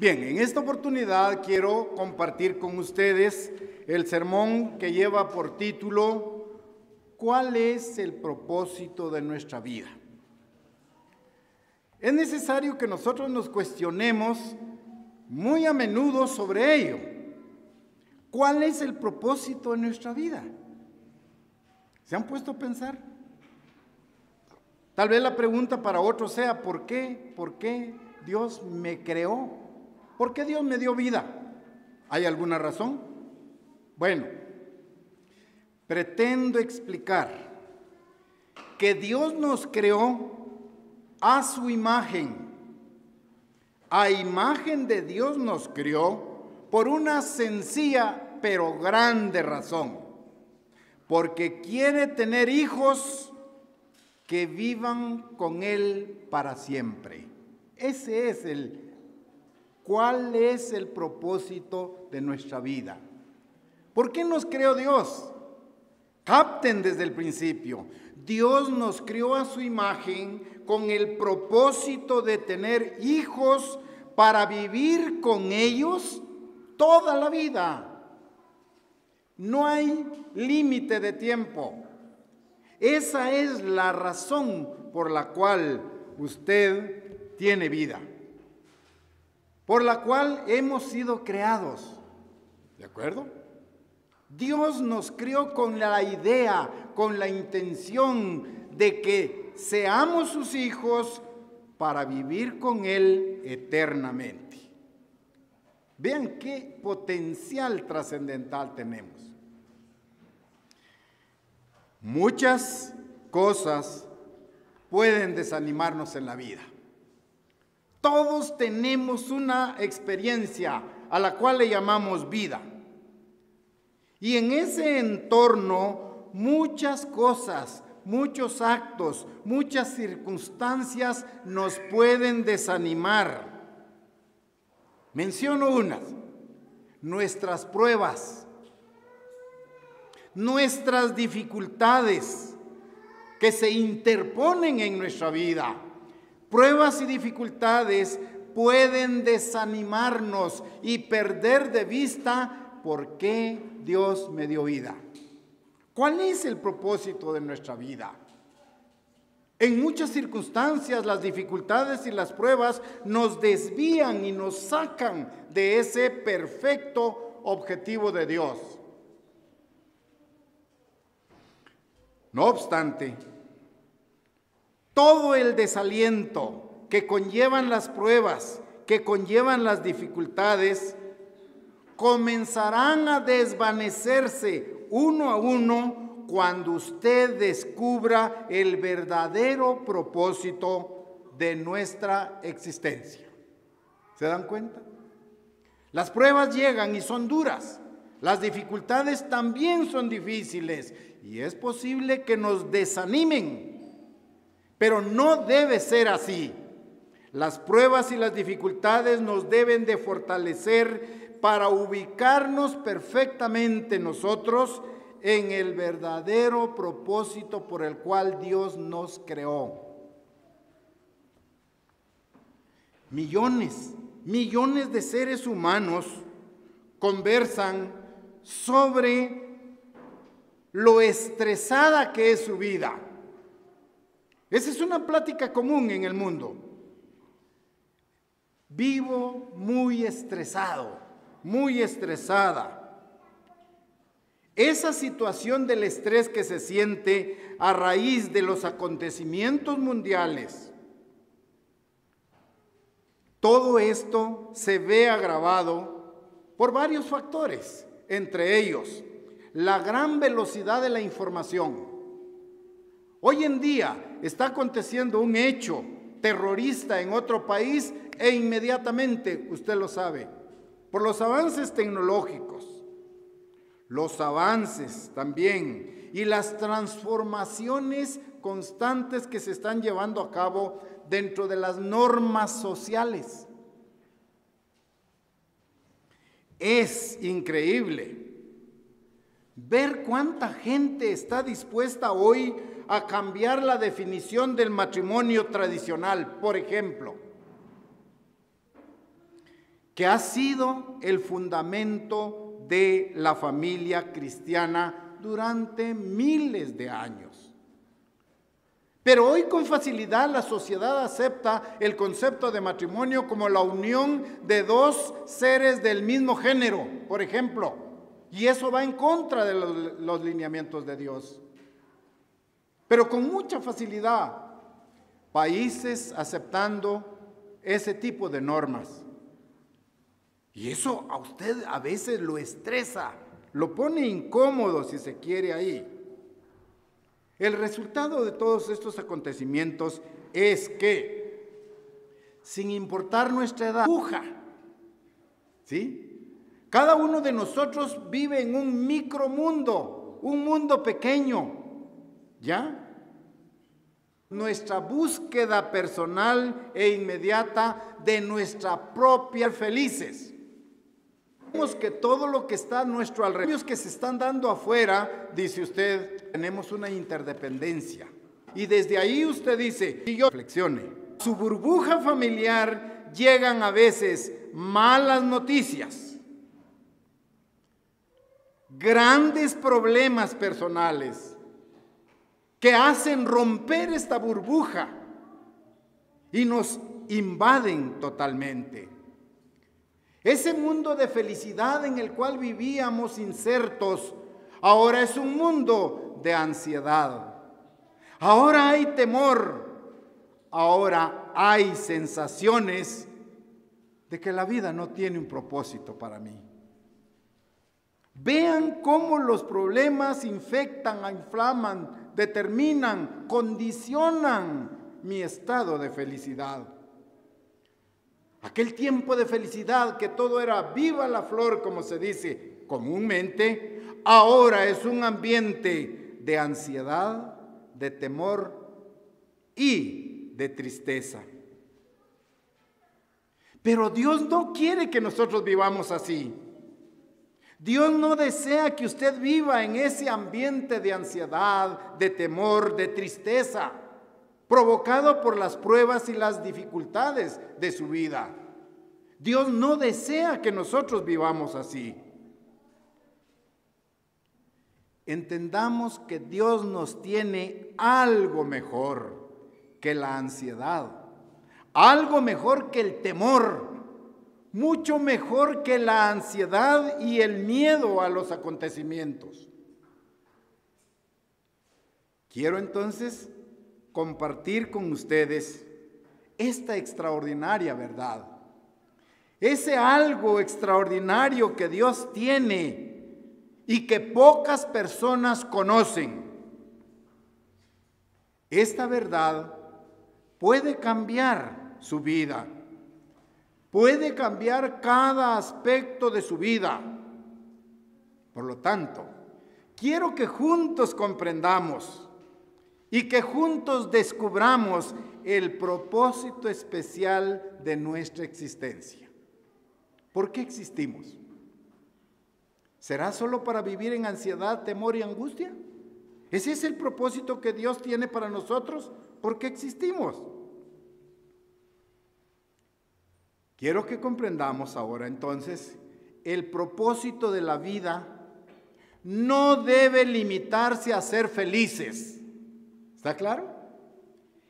Bien, en esta oportunidad quiero compartir con ustedes el sermón que lleva por título ¿Cuál es el propósito de nuestra vida? Es necesario que nosotros nos cuestionemos muy a menudo sobre ello. ¿Cuál es el propósito de nuestra vida? ¿Se han puesto a pensar? Tal vez la pregunta para otros sea, ¿por qué? ¿Por qué Dios me creó? ¿Por qué Dios me dio vida? ¿Hay alguna razón? Bueno, pretendo explicar que Dios nos creó a su imagen. A imagen de Dios nos creó por una sencilla pero grande razón. Porque quiere tener hijos que vivan con Él para siempre. Ese es ¿cuál es el propósito de nuestra vida? ¿Por qué nos creó Dios? Capten desde el principio. Dios nos creó a su imagen con el propósito de tener hijos para vivir con ellos toda la vida. No hay límite de tiempo. Esa es la razón por la cual usted tiene vida, por la cual hemos sido creados. ¿De acuerdo? Dios nos creó con la idea, con la intención de que seamos sus hijos para vivir con Él eternamente. Vean qué potencial trascendental tenemos. Muchas cosas pueden desanimarnos en la vida. Todos tenemos una experiencia a la cual le llamamos vida. Y en ese entorno muchas cosas, muchos actos, muchas circunstancias nos pueden desanimar. Menciono unas: nuestras pruebas, nuestras dificultades que se interponen en nuestra vida. Pruebas y dificultades pueden desanimarnos y perder de vista por qué Dios me dio vida. ¿Cuál es el propósito de nuestra vida? En muchas circunstancias las dificultades y las pruebas nos desvían y nos sacan de ese perfecto objetivo de Dios. No obstante, todo el desaliento que conllevan las pruebas, que conllevan las dificultades, comenzarán a desvanecerse uno a uno cuando usted descubra el verdadero propósito de nuestra existencia. ¿Se dan cuenta? Las pruebas llegan y son duras. Las dificultades también son difíciles y es posible que nos desanimen. Pero no debe ser así. Las pruebas y las dificultades nos deben de fortalecer para ubicarnos perfectamente nosotros en el verdadero propósito por el cual Dios nos creó. Millones de seres humanos conversan sobre lo estresada que es su vida. Esa es una plática común en el mundo. Vivo muy estresado, muy estresada. Esa situación del estrés que se siente a raíz de los acontecimientos mundiales, todo esto se ve agravado por varios factores, entre ellos la gran velocidad de la información. Hoy en día está aconteciendo un hecho terrorista en otro país e inmediatamente, usted lo sabe, por los avances tecnológicos, los avances también y las transformaciones constantes que se están llevando a cabo dentro de las normas sociales. Es increíble ver cuánta gente está dispuesta hoy a cambiar la definición del matrimonio tradicional, por ejemplo. que ha sido el fundamento de la familia cristiana durante miles de años. Pero hoy con facilidad la sociedad acepta el concepto de matrimonio como la unión de dos seres del mismo género, por ejemplo, y eso va en contra de los lineamientos de Dios. Pero con mucha facilidad, países aceptando ese tipo de normas. Y eso a usted a veces lo estresa, lo pone incómodo si se quiere ahí. El resultado de todos estos acontecimientos es que, sin importar nuestra edad, ¿sí? Cada uno de nosotros vive en un micromundo, un mundo pequeño, ¿ya? Nuestra búsqueda personal e inmediata de nuestra propia felices. Vemos que todo lo que está a nuestro alrededor, que se están dando afuera, dice usted, tenemos una interdependencia. Y desde ahí usted dice, y yo reflexione, su burbuja familiar llegan a veces malas noticias, grandes problemas personales que hacen romper esta burbuja y nos invaden totalmente. Ese mundo de felicidad en el cual vivíamos insertos, ahora es un mundo de ansiedad. Ahora hay temor, ahora hay sensaciones de que la vida no tiene un propósito para mí. Vean cómo los problemas infectan, inflaman, determinan, condicionan mi estado de felicidad. Aquel tiempo de felicidad que todo era viva la flor, como se dice comúnmente, ahora es un ambiente de ansiedad, de temor y de tristeza. Pero Dios no quiere que nosotros vivamos así. Dios no desea que usted viva en ese ambiente de ansiedad, de temor, de tristeza, provocado por las pruebas y las dificultades de su vida. Dios no desea que nosotros vivamos así. Entendamos que Dios nos tiene algo mejor que la ansiedad, algo mejor que el temor, mucho mejor que la ansiedad y el miedo a los acontecimientos. Quiero entonces compartir con ustedes esta extraordinaria verdad. Ese algo extraordinario que Dios tiene y que pocas personas conocen. Esta verdad puede cambiar su vida, puede cambiar cada aspecto de su vida. Por lo tanto, quiero que juntos comprendamos y que juntos descubramos el propósito especial de nuestra existencia. ¿Por qué existimos? ¿Será solo para vivir en ansiedad, temor y angustia? ¿Ese es el propósito que Dios tiene para nosotros? ¿Por qué existimos? Quiero que comprendamos ahora entonces, el propósito de la vida no debe limitarse a ser felices. ¿Está claro?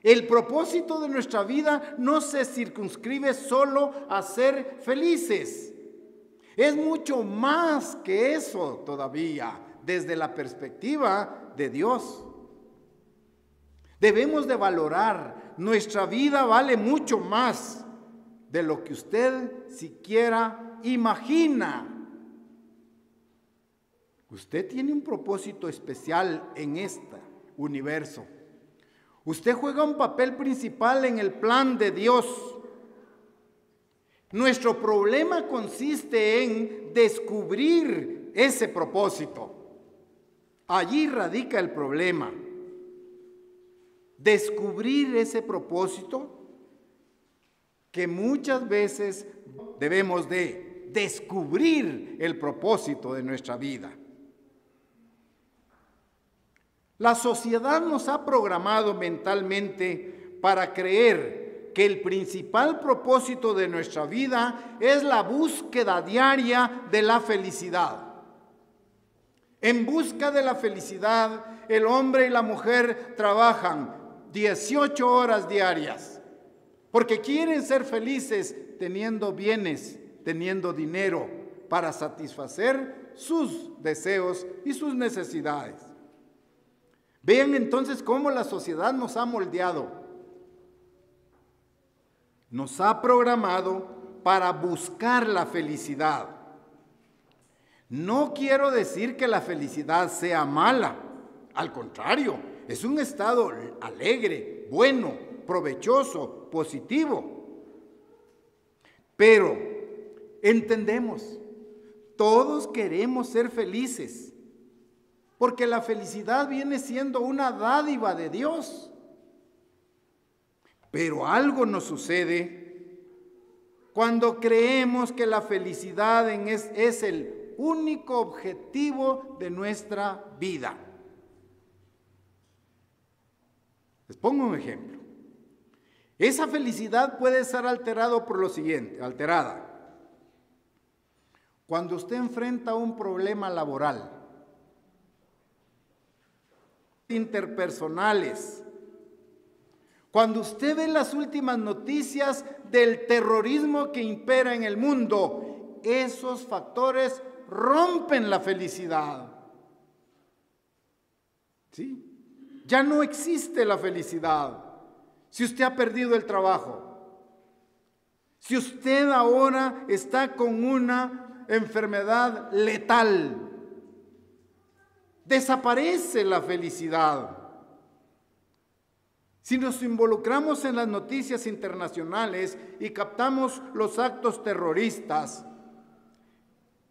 El propósito de nuestra vida no se circunscribe solo a ser felices. Es mucho más que eso todavía, desde la perspectiva de Dios. Debemos de valorar, nuestra vida vale mucho más de lo que usted siquiera imagina. Usted tiene un propósito especial en este universo. Usted juega un papel principal en el plan de Dios. Nuestro problema consiste en descubrir ese propósito. Allí radica el problema. Descubrir ese propósito que muchas veces debemos de descubrir el propósito de nuestra vida. La sociedad nos ha programado mentalmente para creer que el principal propósito de nuestra vida es la búsqueda diaria de la felicidad. En busca de la felicidad, el hombre y la mujer trabajan 18 horas diarias, porque quieren ser felices teniendo bienes, teniendo dinero para satisfacer sus deseos y sus necesidades. Vean entonces cómo la sociedad nos ha moldeado, nos ha programado para buscar la felicidad. No quiero decir que la felicidad sea mala, al contrario, es un estado alegre, bueno, provechoso, positivo. Pero entendemos, todos queremos ser felices, porque la felicidad viene siendo una dádiva de Dios. Pero algo nos sucede cuando creemos que la felicidad es el único objetivo de nuestra vida. Les pongo un ejemplo. Esa felicidad puede ser alterada por lo siguiente, Cuando usted enfrenta un problema laboral, interpersonales, cuando usted ve las últimas noticias del terrorismo que impera en el mundo, esos factores rompen la felicidad. ¿Sí? Ya no existe la felicidad. Si usted ha perdido el trabajo, si usted ahora está con una enfermedad letal, desaparece la felicidad. Si nos involucramos en las noticias internacionales y captamos los actos terroristas,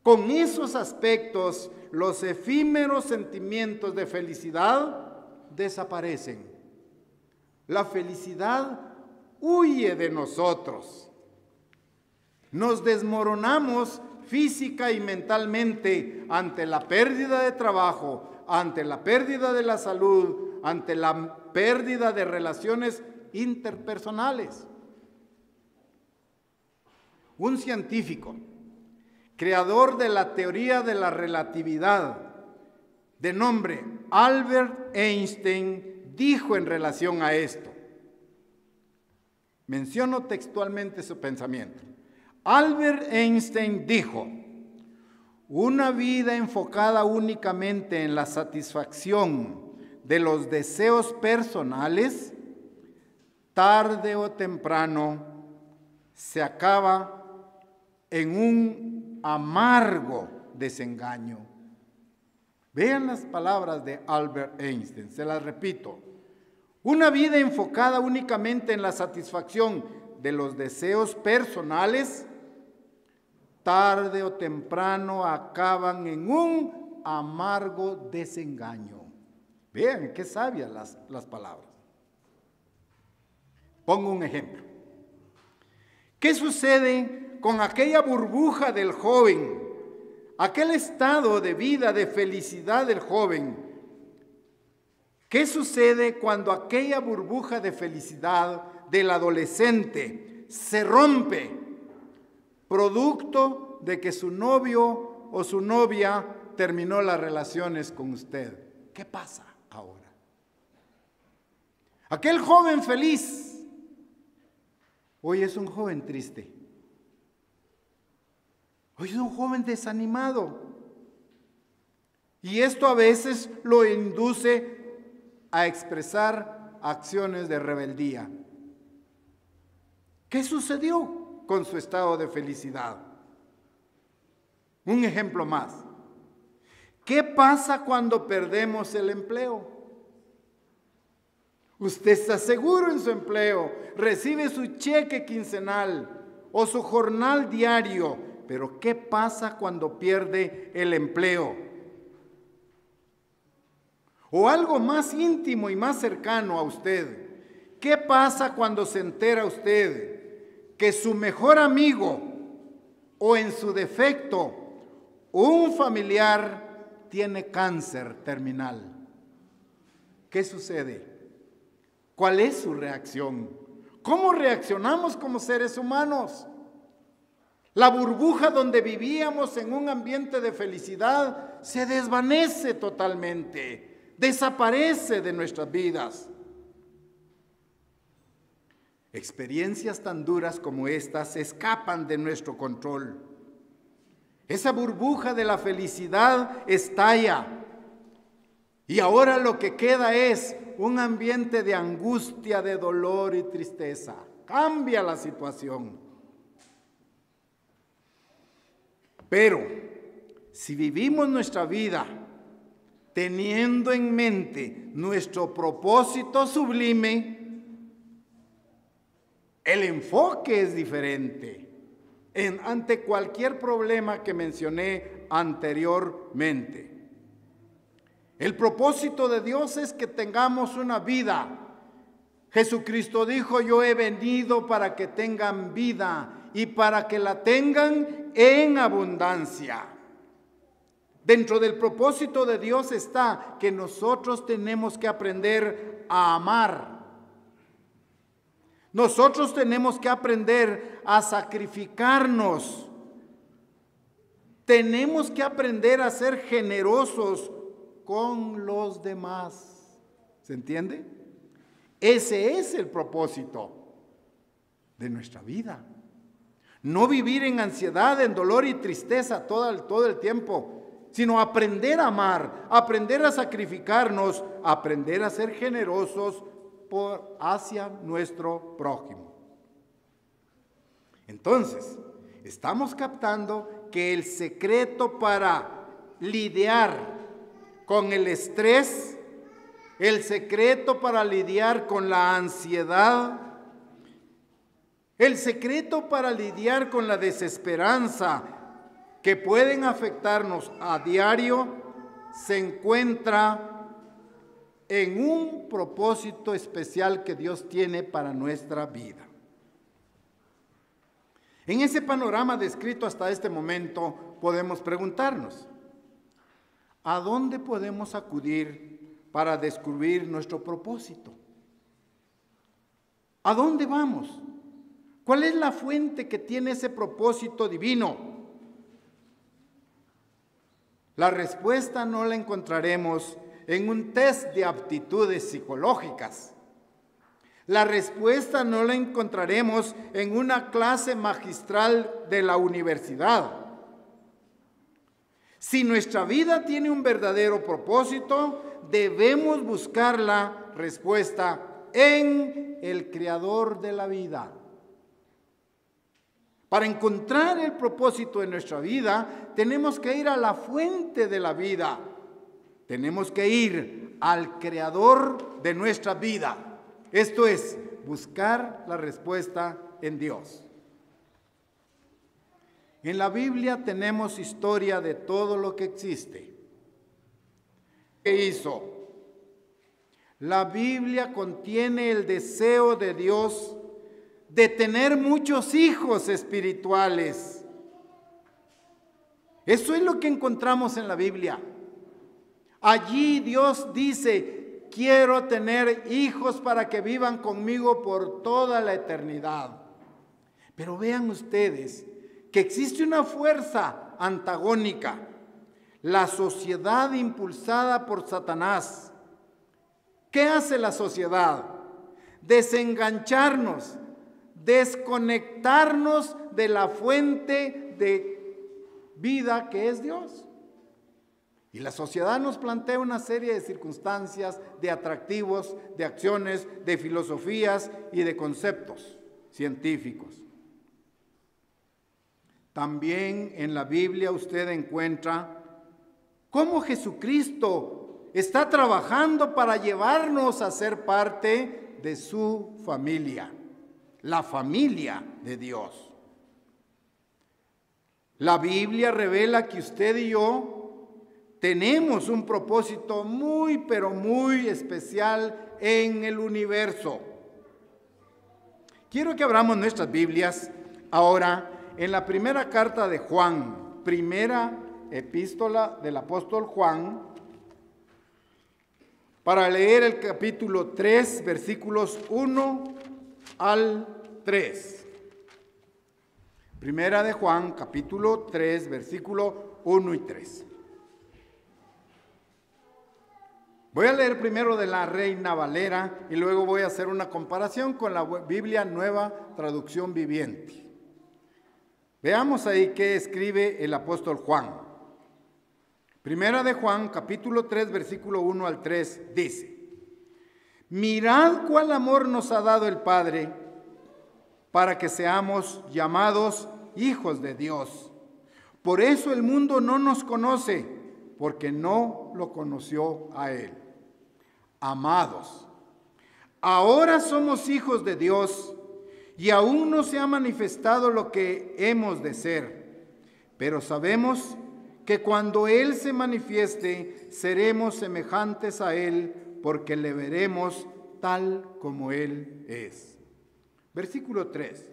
con esos aspectos, los efímeros sentimientos de felicidad desaparecen. La felicidad huye de nosotros. Nos desmoronamos física y mentalmente ante la pérdida de trabajo, ante la pérdida de la salud, ante la pérdida de relaciones interpersonales. Un científico, creador de la teoría de la relatividad, de nombre Albert Einstein, dijo en relación a esto, menciono textualmente su pensamiento. Albert Einstein dijo: una vida enfocada únicamente en la satisfacción de los deseos personales, tarde o temprano se acaba en un amargo desengaño. Vean las palabras de Albert Einstein, se las repito. Una vida enfocada únicamente en la satisfacción de los deseos personales, tarde o temprano acaban en un amargo desengaño. Vean qué sabias las palabras. Pongo un ejemplo. ¿Qué sucede con aquella burbuja del joven? Aquel estado de vida, de felicidad del joven. ¿Qué sucede cuando aquella burbuja de felicidad del adolescente se rompe, producto de que su novio o su novia terminó las relaciones con usted? ¿Qué pasa ahora? Aquel joven feliz, hoy es un joven triste. Hoy es un joven desanimado. Y esto a veces lo induce a expresar acciones de rebeldía. ¿Qué sucedió con su estado de felicidad? Un ejemplo más. ¿Qué pasa cuando perdemos el empleo? Usted está seguro en su empleo, recibe su cheque quincenal o su jornal diario, pero ¿qué pasa cuando pierde el empleo? O algo más íntimo y más cercano a usted. ¿Qué pasa cuando se entera usted que su mejor amigo o en su defecto un familiar tiene cáncer terminal? ¿Qué sucede? ¿Cuál es su reacción? ¿Cómo reaccionamos como seres humanos? La burbuja donde vivíamos en un ambiente de felicidad se desvanece totalmente, desaparece de nuestras vidas. Experiencias tan duras como estas escapan de nuestro control. Esa burbuja de la felicidad estalla y ahora lo que queda es un ambiente de angustia, de dolor y tristeza. Cambia la situación. Pero si vivimos nuestra vida teniendo en mente nuestro propósito sublime, el enfoque es diferente ante cualquier problema que mencioné anteriormente. El propósito de Dios es que tengamos una vida. Jesucristo dijo: yo he venido para que tengan vida y para que la tengan en abundancia. Dentro del propósito de Dios está que nosotros tenemos que aprender a amar. Nosotros tenemos que aprender a sacrificarnos. Tenemos que aprender a ser generosos con los demás. ¿Se entiende? Ese es el propósito de nuestra vida. No vivir en ansiedad, en dolor y tristeza todo el tiempo, sino aprender a amar, aprender a sacrificarnos, aprender a ser generosos hacia nuestro prójimo. Entonces, estamos captando que el secreto para lidiar con el estrés, el secreto para lidiar con la ansiedad, el secreto para lidiar con la desesperanza que pueden afectarnos a diario, se encuentra en un propósito especial que Dios tiene para nuestra vida. En ese panorama descrito hasta este momento, podemos preguntarnos: ¿a dónde podemos acudir para descubrir nuestro propósito? ¿A dónde vamos? ¿Cuál es la fuente que tiene ese propósito divino? La respuesta no la encontraremos en un test de aptitudes psicológicas. La respuesta no la encontraremos en una clase magistral de la universidad. Si nuestra vida tiene un verdadero propósito, debemos buscar la respuesta en el Creador de la vida. Para encontrar el propósito de nuestra vida, tenemos que ir a la fuente de la vida. Tenemos que ir al Creador de nuestra vida. Esto es, buscar la respuesta en Dios. En la Biblia tenemos historia de todo lo que existe. ¿Qué hizo? La Biblia contiene el deseo de Dios de tener muchos hijos espirituales. Eso es lo que encontramos en la Biblia. Allí Dios dice: quiero tener hijos para que vivan conmigo por toda la eternidad. Pero vean ustedes que existe una fuerza antagónica, la sociedad impulsada por Satanás. ¿Qué hace la sociedad? Desengancharnos, desconectarnos de la fuente de vida que es Dios. Y la sociedad nos plantea una serie de circunstancias, de atractivos, de acciones, de filosofías y de conceptos científicos. También en la Biblia usted encuentra cómo Jesucristo está trabajando para llevarnos a ser parte de su familia, la familia de Dios. La Biblia revela que usted y yo tenemos un propósito muy, pero muy especial en el universo. Quiero que abramos nuestras Biblias ahora en la primera carta de Juan, primera epístola del apóstol Juan, para leer el capítulo 3, versículos 1 al 3. Primera de Juan, capítulo 3, versículo 1 y 3. Voy a leer primero de la Reina Valera y luego voy a hacer una comparación con la Biblia Nueva Traducción Viviente. Veamos ahí qué escribe el apóstol Juan. Primera de Juan, capítulo 3, versículo 1 al 3, dice: mirad cuál amor nos ha dado el Padre para que seamos llamados hijos de Dios. Por eso el mundo no nos conoce, porque no lo conoció a Él. Amados, ahora somos hijos de Dios y aún no se ha manifestado lo que hemos de ser, pero sabemos que cuando Él se manifieste, seremos semejantes a Él, porque le veremos tal como Él es. Versículo 3.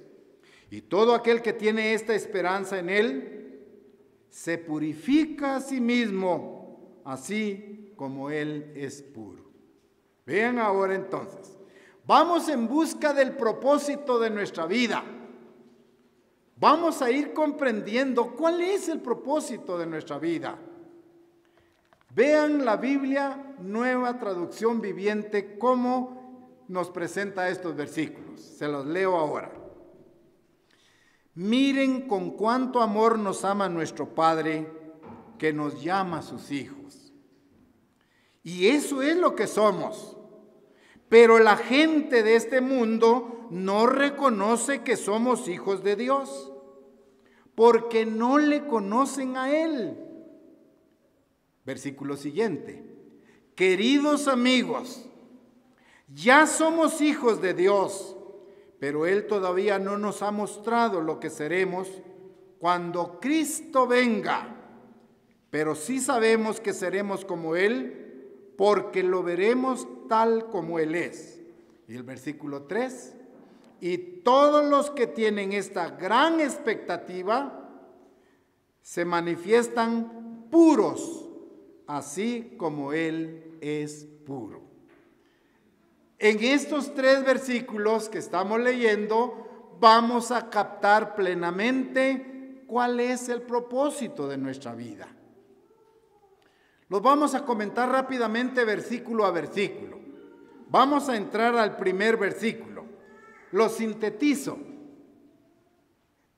Y todo aquel que tiene esta esperanza en Él, se purifica a sí mismo, así como Él es puro. Vean ahora entonces, vamos en busca del propósito de nuestra vida. Vamos a ir comprendiendo cuál es el propósito de nuestra vida. Vean la Biblia Nueva Traducción Viviente cómo nos presenta estos versículos. Se los leo ahora. Miren con cuánto amor nos ama nuestro Padre, que nos llama sus hijos. Y eso es lo que somos. Pero la gente de este mundo no reconoce que somos hijos de Dios, porque no le conocen a Él. Versículo siguiente. Queridos amigos, ya somos hijos de Dios, pero Él todavía no nos ha mostrado lo que seremos cuando Cristo venga. Pero sí sabemos que seremos como Él, porque lo veremos tal como Él es. Y el versículo 3. Y todos los que tienen esta gran expectativa se manifiestan puros, así como Él es puro. En estos 3 versículos que estamos leyendo, vamos a captar plenamente cuál es el propósito de nuestra vida. Los vamos a comentar rápidamente versículo a versículo. Vamos a entrar al primer versículo. Lo sintetizo.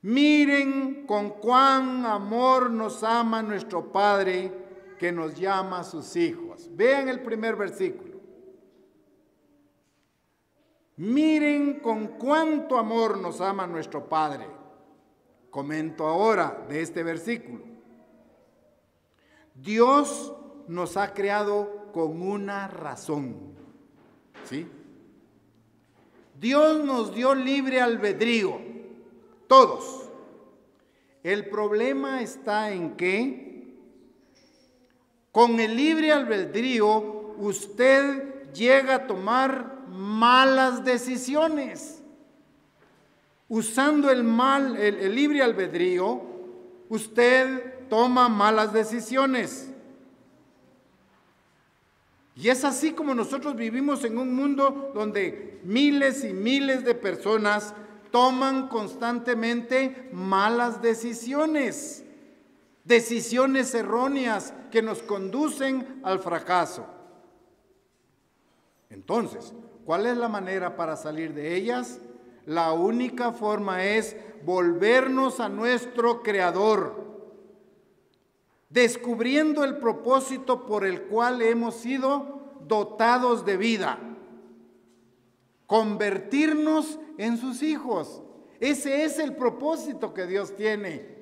Miren con cuán amor nos ama nuestro Padre, que nos llama sus hijos. Vean el primer versículo. Miren con cuánto amor nos ama nuestro Padre. Comento ahora de este versículo. Dios nos ha creado con una razón, ¿sí? Dios nos dio libre albedrío, todos. El problema está en que con el libre albedrío usted llega a tomar malas decisiones. Usando el libre albedrío, usted toma malas decisiones. Y es así como nosotros vivimos en un mundo donde miles y miles de personas toman constantemente malas decisiones, decisiones erróneas que nos conducen al fracaso. Entonces, ¿cuál es la manera para salir de ellas? La única forma es volvernos a nuestro Creador, descubriendo el propósito por el cual hemos sido dotados de vida, convertirnos en sus hijos. Ese es el propósito que Dios tiene.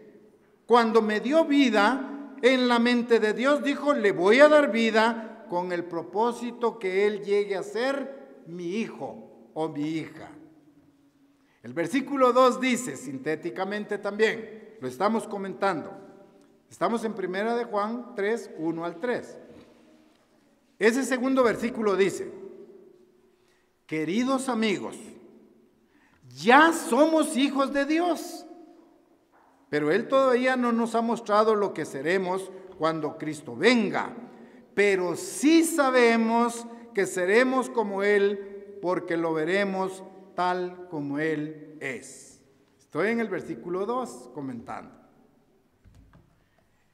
Cuando me dio vida, en la mente de Dios dijo, le voy a dar vida con el propósito que Él llegue a ser mi hijo o mi hija. El versículo 2 dice, sintéticamente también, lo estamos comentando. Estamos en Primera de Juan 3, 1 al 3. Ese segundo versículo dice, queridos amigos, ya somos hijos de Dios, pero Él todavía no nos ha mostrado lo que seremos cuando Cristo venga, pero sí sabemos que seremos como Él porque lo veremos tal como Él es. Estoy en el versículo 2 comentando.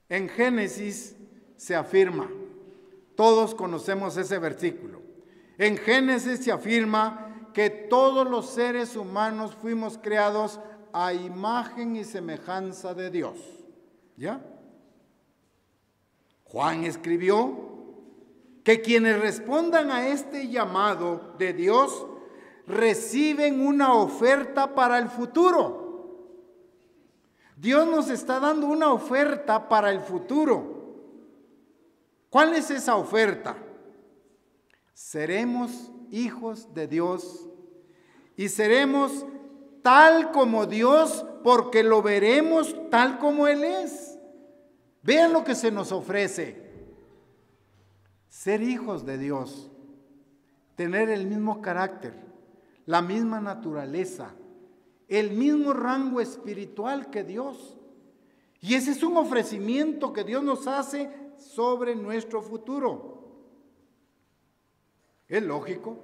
En Génesis se afirma, todos conocemos ese versículo. En Génesis se afirma que todos los seres humanos fuimos creados a imagen y semejanza de Dios. ¿Ya? Juan escribió que quienes respondan a este llamado de Dios reciben una oferta para el futuro. Dios nos está dando una oferta para el futuro. ¿Cuál es esa oferta? Seremos hijos de Dios y seremos tal como Dios porque lo veremos tal como Él es. Vean lo que se nos ofrece. Ser hijos de Dios, tener el mismo carácter, la misma naturaleza, el mismo rango espiritual que Dios. Y ese es un ofrecimiento que Dios nos hace sobre nuestro futuro. Es lógico,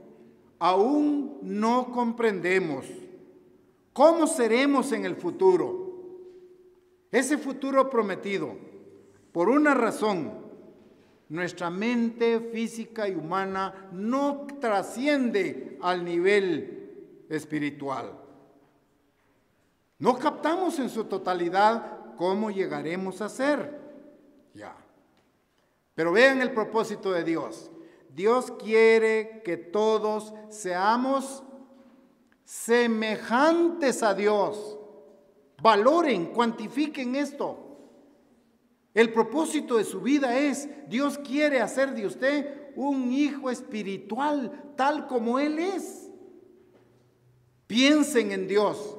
aún no comprendemos cómo seremos en el futuro. Ese futuro prometido, por una razón, nuestra mente física y humana no trasciende al nivel espiritual. No captamos en su totalidad cómo llegaremos a ser. Ya. Pero vean el propósito de Dios. Dios quiere que todos seamos semejantes a Dios. Valoren, cuantifiquen esto. El propósito de su vida es, Dios quiere hacer de usted un hijo espiritual, tal como Él es. Piensen en Dios.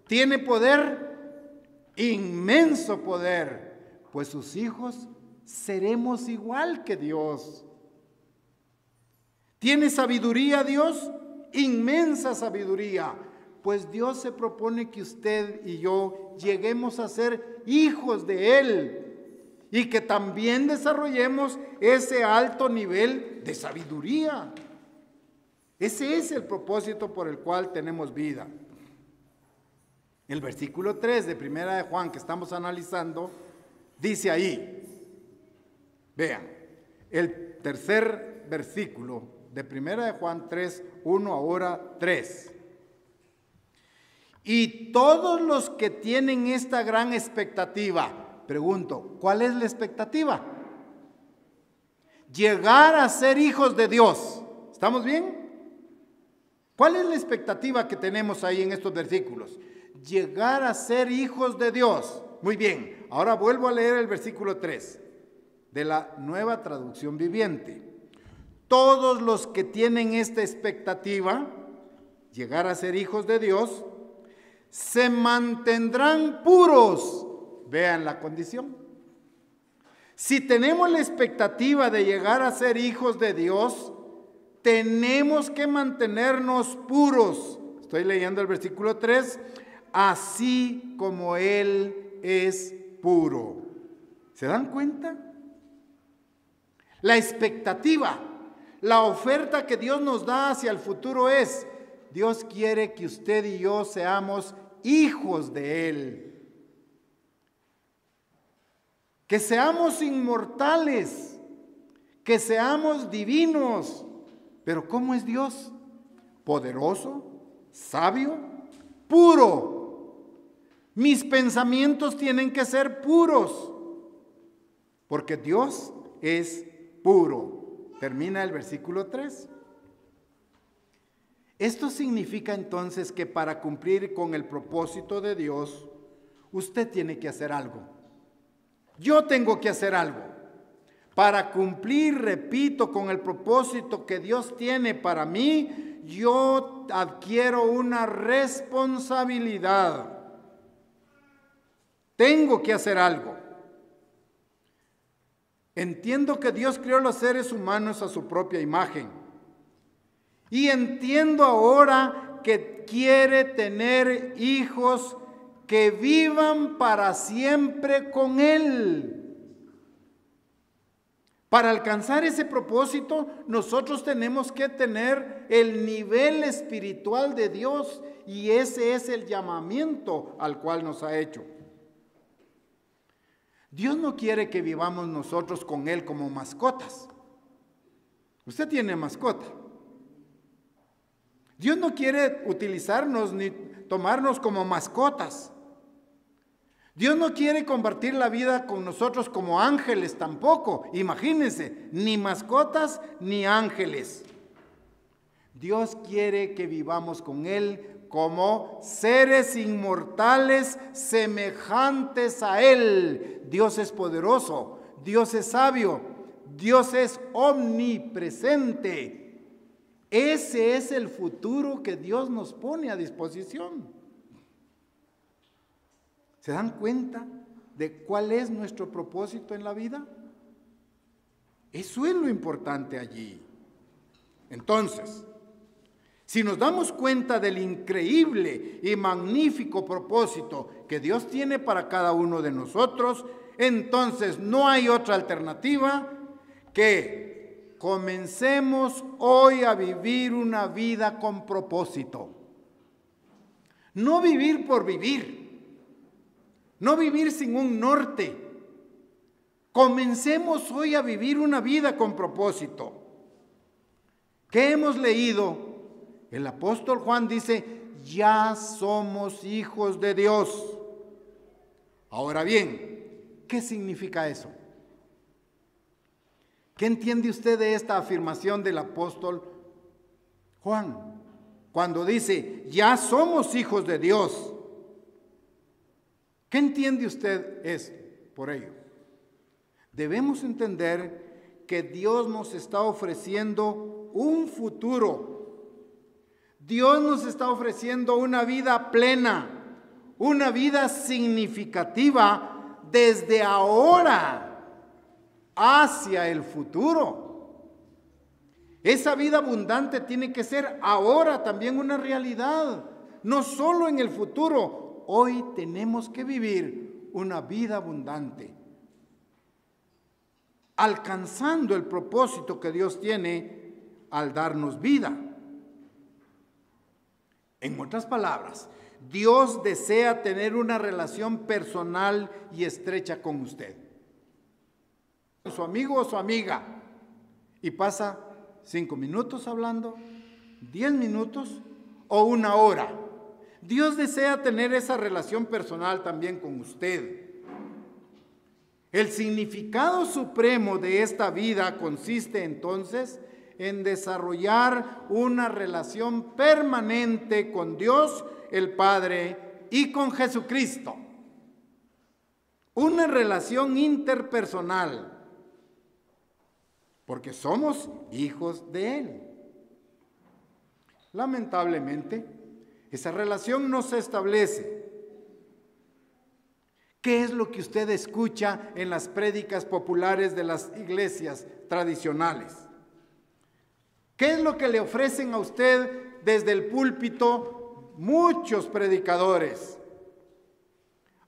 Tiene poder, inmenso poder, pues sus hijos seremos igual que Dios. ¿Tiene sabiduría Dios? Inmensa sabiduría. Pues Dios se propone que usted y yo lleguemos a ser hijos de Él y que también desarrollemos ese alto nivel de sabiduría. Ese es el propósito por el cual tenemos vida. El versículo 3 de Primera de Juan que estamos analizando dice ahí, vean, el tercer versículo de Primera de Juan 3, 1 ahora 3. Y todos los que tienen esta gran expectativa, pregunto, ¿cuál es la expectativa? Llegar a ser hijos de Dios. ¿Estamos bien? ¿Cuál es la expectativa que tenemos ahí en estos versículos? Llegar a ser hijos de Dios. Muy bien, ahora vuelvo a leer el versículo 3 de la Nueva Traducción Viviente. Todos los que tienen esta expectativa, llegar a ser hijos de Dios, se mantendrán puros. Vean la condición. Si tenemos la expectativa de llegar a ser hijos de Dios, tenemos que mantenernos puros. Estoy leyendo el versículo 3. Así como Él es puro. ¿Se dan cuenta? La expectativa, la oferta que Dios nos da hacia el futuro es, Dios quiere que usted y yo seamos hijos de Él. Que seamos inmortales, que seamos divinos. Pero ¿cómo es Dios? Poderoso, sabio, puro. Mis pensamientos tienen que ser puros, porque Dios es puro. Termina el versículo 3. Esto significa entonces que para cumplir con el propósito de Dios, usted tiene que hacer algo. Yo tengo que hacer algo. Para cumplir, repito, con el propósito que Dios tiene para mí, yo adquiero una responsabilidad. Tengo que hacer algo. Entiendo que Dios creó a los seres humanos a su propia imagen. Y entiendo ahora que quiere tener hijos que vivan para siempre con Él. Para alcanzar ese propósito, nosotros tenemos que tener el nivel espiritual de Dios, y ese es el llamamiento al cual nos ha hecho. Dios no quiere que vivamos nosotros con Él como mascotas. Usted tiene mascota. Dios no quiere utilizarnos ni tomarnos como mascotas. Dios no quiere compartir la vida con nosotros como ángeles tampoco. Imagínense, ni mascotas ni ángeles. Dios quiere que vivamos con Él como seres inmortales semejantes a Él. Dios es poderoso, Dios es sabio, Dios es omnipresente. Ese es el futuro que Dios nos pone a disposición. ¿Se dan cuenta de cuál es nuestro propósito en la vida? Eso es lo importante allí. Entonces, si nos damos cuenta del increíble y magnífico propósito que Dios tiene para cada uno de nosotros, entonces no hay otra alternativa que comencemos hoy a vivir una vida con propósito. No vivir por vivir. No vivir sin un norte. Comencemos hoy a vivir una vida con propósito. ¿Qué hemos leído? El apóstol Juan dice, ya somos hijos de Dios. Ahora bien, ¿qué significa eso? ¿Qué entiende usted de esta afirmación del apóstol Juan? Cuando dice, ya somos hijos de Dios. ¿Qué entiende usted por ello? Debemos entender que Dios nos está ofreciendo un futuro. Dios nos está ofreciendo una vida plena, una vida significativa desde ahora hacia el futuro. Esa vida abundante tiene que ser ahora también una realidad, no solo en el futuro. Hoy tenemos que vivir una vida abundante, alcanzando el propósito que Dios tiene al darnos vida. En otras palabras, Dios desea tener una relación personal y estrecha con usted. Su amigo o su amiga, y pasa 5 minutos hablando, 10 minutos o 1 hora. Dios desea tener esa relación personal también con usted. El significado supremo de esta vida consiste entonces en desarrollar una relación permanente con Dios el Padre y con Jesucristo. Una relación interpersonal, porque somos hijos de Él. Lamentablemente, esa relación no se establece. ¿Qué es lo que usted escucha en las prédicas populares de las iglesias tradicionales? ¿Qué es lo que le ofrecen a usted desde el púlpito muchos predicadores?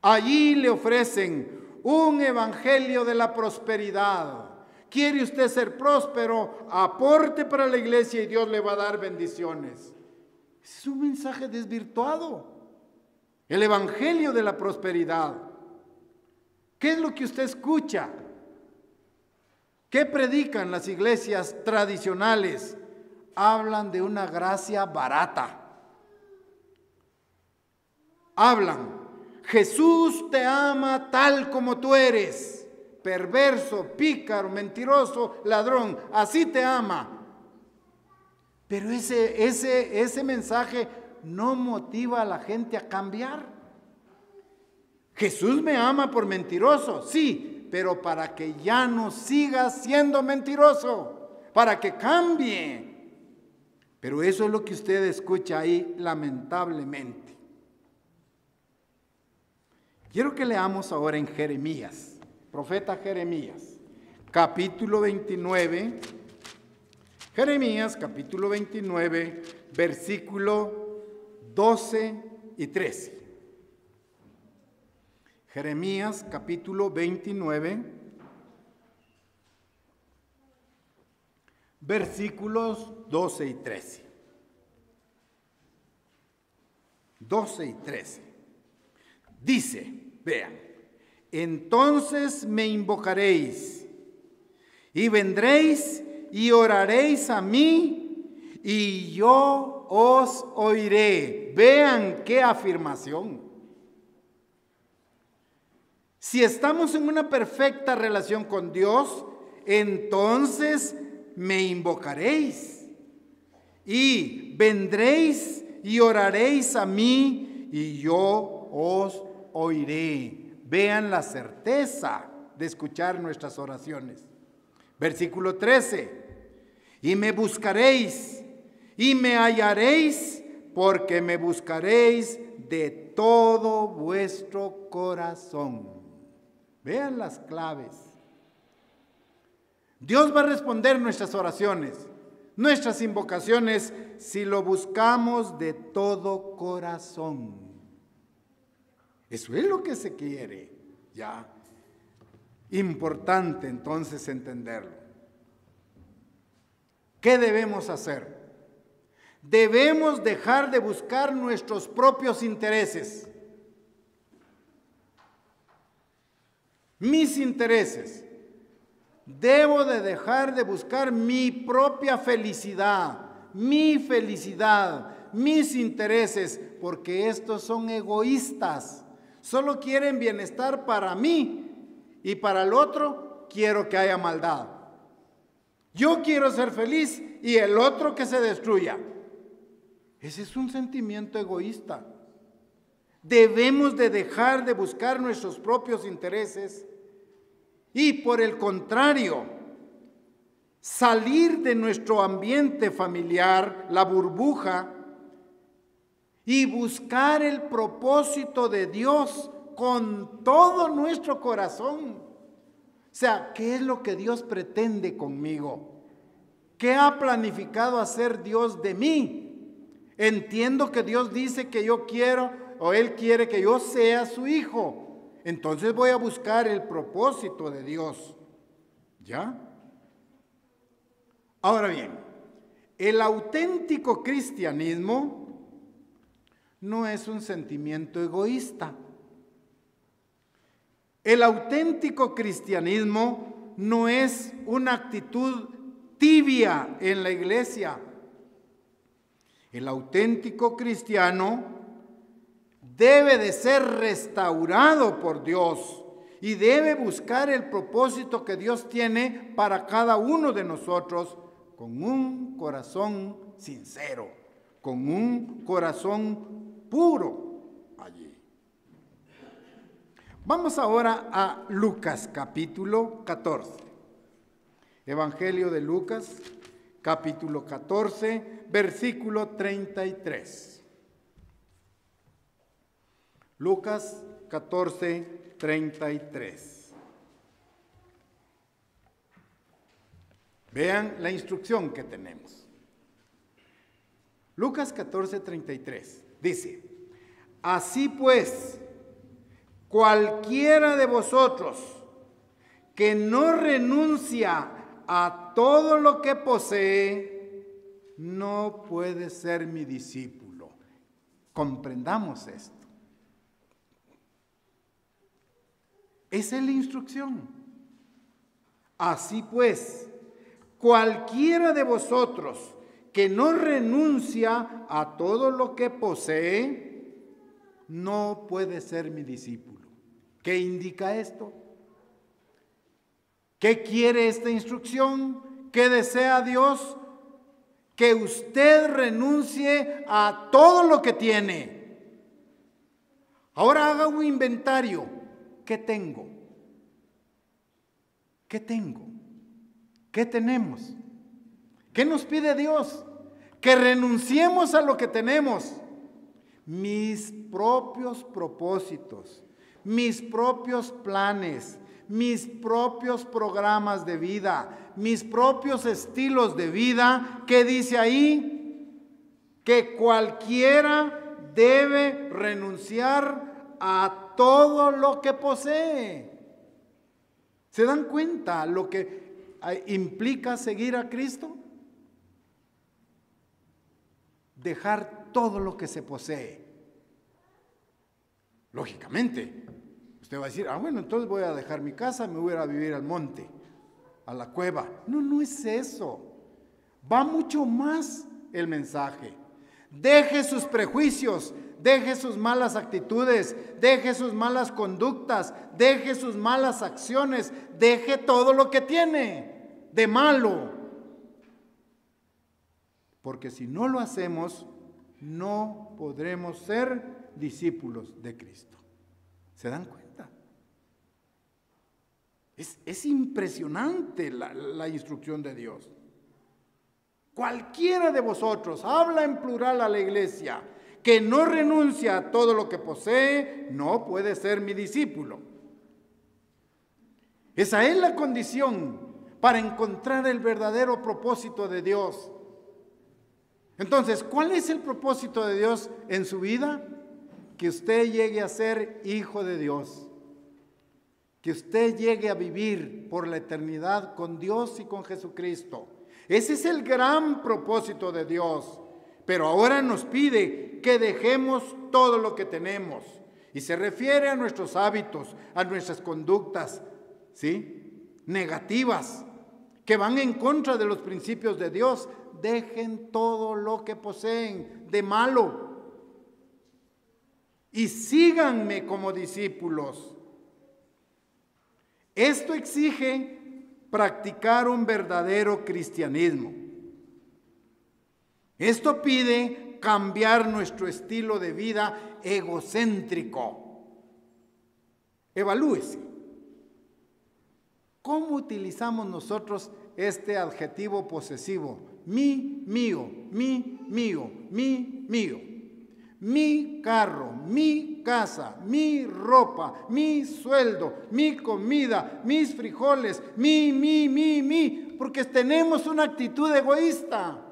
Allí le ofrecen un evangelio de la prosperidad. ¿Quiere usted ser próspero? Aporte para la iglesia y Dios le va a dar bendiciones. Es un mensaje desvirtuado. El evangelio de la prosperidad. ¿Qué es lo que usted escucha? ¿Qué predican las iglesias tradicionales? Hablan de una gracia barata. Hablan, Jesús te ama tal como tú eres, perverso, pícaro, mentiroso, ladrón, así te ama. Pero ese mensaje no motiva a la gente a cambiar. Jesús me ama por mentiroso, sí, pero para que ya no siga siendo mentiroso, para que cambie. Pero eso es lo que usted escucha ahí, lamentablemente. Quiero que leamos ahora en Jeremías, profeta Jeremías, capítulo 29. Jeremías, capítulo 29, versículo 12 y 13. Jeremías, capítulo 29, versículos 12 y 13. 12 y 13. Dice, vean, entonces me invocaréis y vendréis y oraréis a mí y yo os oiré. Vean qué afirmación. Si estamos en una perfecta relación con Dios, entonces me invocaréis y vendréis y oraréis a mí y yo os oiré. Vean la certeza de escuchar nuestras oraciones. Versículo 13. Y me buscaréis y me hallaréis, porque me buscaréis de todo vuestro corazón. Vean las claves. Dios va a responder nuestras oraciones, nuestras invocaciones, si lo buscamos de todo corazón. Eso es lo que se quiere, ya. Importante entonces entenderlo. ¿Qué debemos hacer? Debemos dejar de buscar nuestros propios intereses, mis intereses. Debo de dejar de buscar mi propia felicidad, mis intereses, porque estos son egoístas. Solo quieren bienestar para mí y para el otro quiero que haya maldad. Yo quiero ser feliz y el otro que se destruya. Ese es un sentimiento egoísta. Debemos de dejar de buscar nuestros propios intereses y, por el contrario, salir de nuestro ambiente familiar, la burbuja, y buscar el propósito de Dios con todo nuestro corazón. O sea, ¿qué es lo que Dios pretende conmigo? ¿Qué ha planificado hacer Dios de mí? Entiendo que Dios dice que yo quiero, o Él quiere que yo sea su hijo. Entonces voy a buscar el propósito de Dios. ¿Ya? Ahora bien, el auténtico cristianismo no es un sentimiento egoísta. El auténtico cristianismo no es una actitud tibia en la iglesia. El auténtico cristiano debe de ser restaurado por Dios y debe buscar el propósito que Dios tiene para cada uno de nosotros con un corazón sincero, con un corazón puro allí. Vamos ahora a Lucas capítulo 14. Evangelio de Lucas capítulo 14, versículo 33. Lucas 14, 33. Vean la instrucción que tenemos. Lucas 14, 33 dice: así pues, cualquiera de vosotros que no renuncia a todo lo que posee, no puede ser mi discípulo. Comprendamos esto. Esa es la instrucción. Así pues, cualquiera de vosotros que no renuncia a todo lo que posee, no puede ser mi discípulo. ¿Qué indica esto? ¿Qué quiere esta instrucción? ¿Qué desea Dios? Que usted renuncie a todo lo que tiene. Ahora haga un inventario. ¿Qué tengo? ¿Qué tengo? ¿Qué tenemos? ¿Qué nos pide Dios? Que renunciemos a lo que tenemos. Mis propios propósitos, mis propios planes, mis propios programas de vida, mis propios estilos de vida. ¿Qué dice ahí? Que cualquiera debe renunciar a todo lo que posee. ¿Se dan cuenta lo que implica seguir a Cristo? dejar todo lo que se posee. Lógicamente, usted va a decir, bueno, entonces voy a dejar mi casa, me voy a ir a vivir al monte, a la cueva. No, no es eso. Va mucho más el mensaje. Deje sus prejuicios, deje sus malas actitudes, deje sus malas conductas, deje sus malas acciones, deje todo lo que tiene de malo. Porque si no lo hacemos, no podremos ser discípulos de Cristo. ¿Se dan cuenta? Es impresionante la instrucción de Dios. Cualquiera de vosotros, habla en plural a la iglesia, que no renuncia a todo lo que posee, no puede ser mi discípulo. Esa es la condición para encontrar el verdadero propósito de Dios. Entonces, ¿cuál es el propósito de Dios en su vida? Que usted llegue a ser hijo de Dios. Que usted llegue a vivir por la eternidad con Dios y con Jesucristo. Ese es el gran propósito de Dios. Pero ahora nos pide que dejemos todo lo que tenemos. Y se refiere a nuestros hábitos, a nuestras conductas, ¿sí?, negativas, que van en contra de los principios de Dios. Dejen todo lo que poseen de malo y síganme como discípulos. Esto exige practicar un verdadero cristianismo. Esto pide cambiar nuestro estilo de vida egocéntrico. Evalúese. ¿Cómo utilizamos nosotros este adjetivo posesivo? Mi, mío, mi, mío, mi, mío. Mi carro, mi casa, mi ropa, mi sueldo, mi comida, mis frijoles, mi, porque tenemos una actitud egoísta.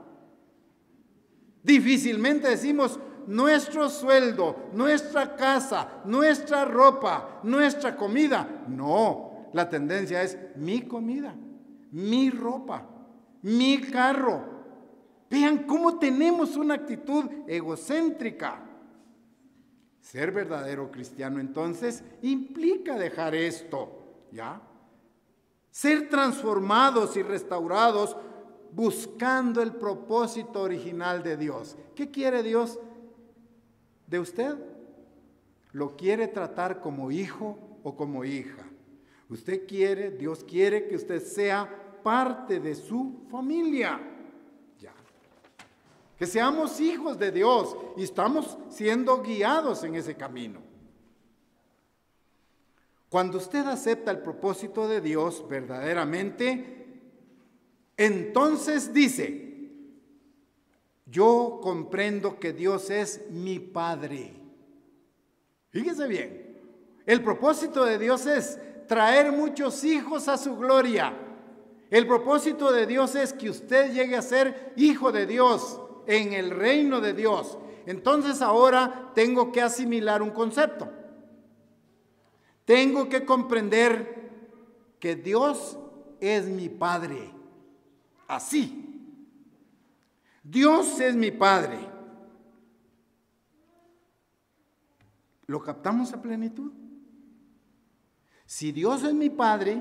Difícilmente decimos nuestro sueldo, nuestra casa, nuestra ropa, nuestra comida. No, la tendencia es mi comida, mi ropa, mi carro. Vean cómo tenemos una actitud egocéntrica. Ser verdadero cristiano entonces implica dejar esto, ¿ya? Ser transformados y restaurados buscando el propósito original de Dios. ¿Qué quiere Dios de usted? ¿Lo quiere tratar como hijo o como hija? Dios quiere que usted sea parte de su familia. Que seamos hijos de Dios y estamos siendo guiados en ese camino. Cuando usted acepta el propósito de Dios verdaderamente, entonces dice, yo comprendo que Dios es mi Padre. Fíjese bien, el propósito de Dios es traer muchos hijos a su gloria. El propósito de Dios es que usted llegue a ser hijo de Dios en el reino de Dios. Entonces ahora tengo que asimilar un concepto. Tengo que comprender que Dios es mi Padre. Así. Dios es mi Padre. ¿Lo captamos a plenitud? Si Dios es mi Padre,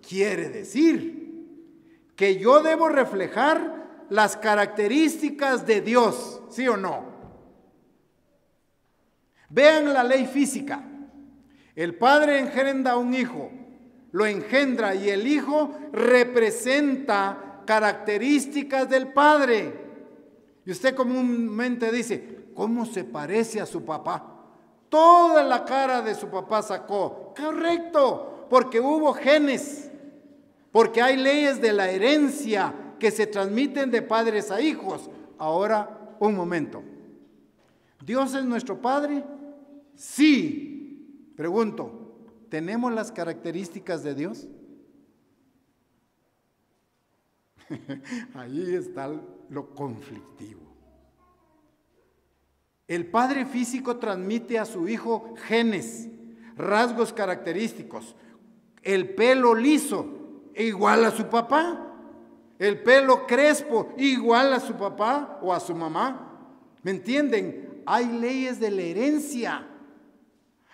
quiere decir que yo debo reflejar las características de Dios, ¿sí o no? Vean la ley física. El padre engendra a un hijo, lo engendra y el hijo representa características del padre. Y usted comúnmente dice, ¿cómo se parece a su papá? Toda la cara de su papá sacó. Correcto, porque hubo genes, porque hay leyes de la herencia que se transmiten de padres a hijos. Ahora, un momento. ¿Dios es nuestro Padre? Sí. Pregunto, ¿tenemos las características de Dios? Ahí está lo conflictivo. El padre físico transmite a su hijo genes, rasgos característicos. El pelo liso, igual a su papá. El pelo crespo, igual a su papá o a su mamá. ¿Me entienden? Hay leyes de la herencia.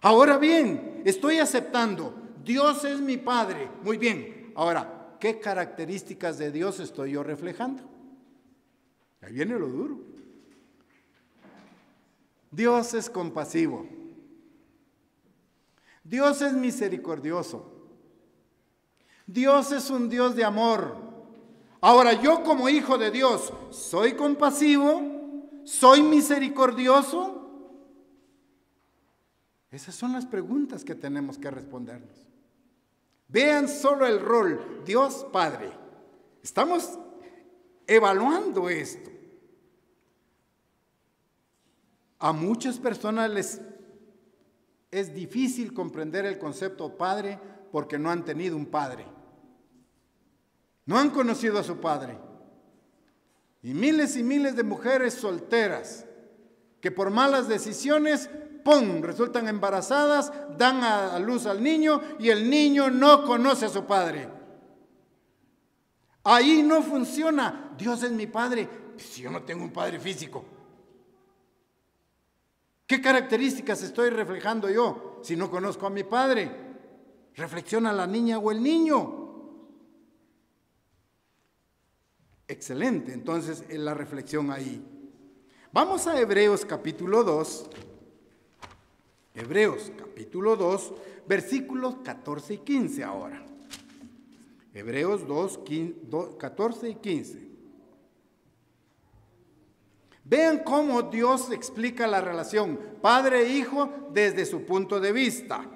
Ahora bien, estoy aceptando, Dios es mi Padre. Muy bien. Ahora, ¿qué características de Dios estoy yo reflejando? Ahí viene lo duro. Dios es compasivo. Dios es misericordioso. Dios es un Dios de amor. Ahora, yo como hijo de Dios, ¿soy compasivo? ¿Soy misericordioso? Esas son las preguntas que tenemos que respondernos. Vean solo el rol, Dios Padre. Estamos evaluando esto. A muchas personas les es difícil comprender el concepto padre porque no han tenido un padre. No han conocido a su padre. Y miles de mujeres solteras que por malas decisiones, ¡pum!, resultan embarazadas, dan a luz al niño y el niño no conoce a su padre. Ahí no funciona. Dios es mi padre. Si yo no tengo un padre físico, ¿qué características estoy reflejando yo si no conozco a mi padre? Reflexiona la niña o el niño. Excelente, entonces en la reflexión ahí. Vamos a Hebreos capítulo 2. Hebreos capítulo 2, versículos 14 y 15 ahora. Hebreos 2, 14 y 15. Vean cómo Dios explica la relación padre e hijo desde su punto de vista.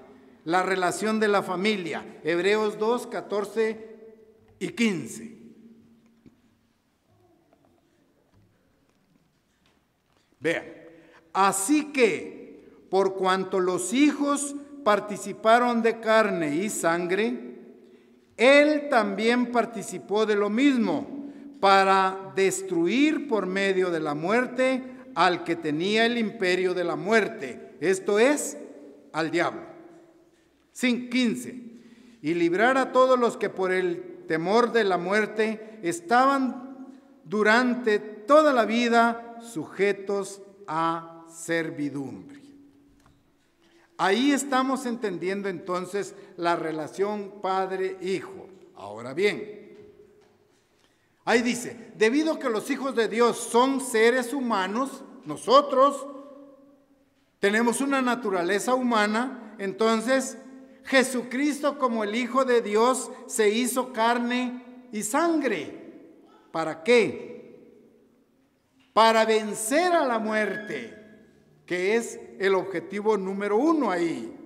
La relación de la familia. Hebreos 2, 14 y 15. Vean. Así que, por cuanto los hijos participaron de carne y sangre, Él también participó de lo mismo, para destruir por medio de la muerte al que tenía el imperio de la muerte, esto es, al diablo. 15. Y librar a todos los que por el temor de la muerte estaban durante toda la vida sujetos a servidumbre. Ahí estamos entendiendo entonces la relación padre-hijo. Ahora bien, ahí dice, debido a que los hijos de Dios son seres humanos, nosotros tenemos una naturaleza humana, entonces Jesucristo como el Hijo de Dios se hizo carne y sangre. ¿Para qué? Para vencer a la muerte, que es el objetivo número 1 ahí.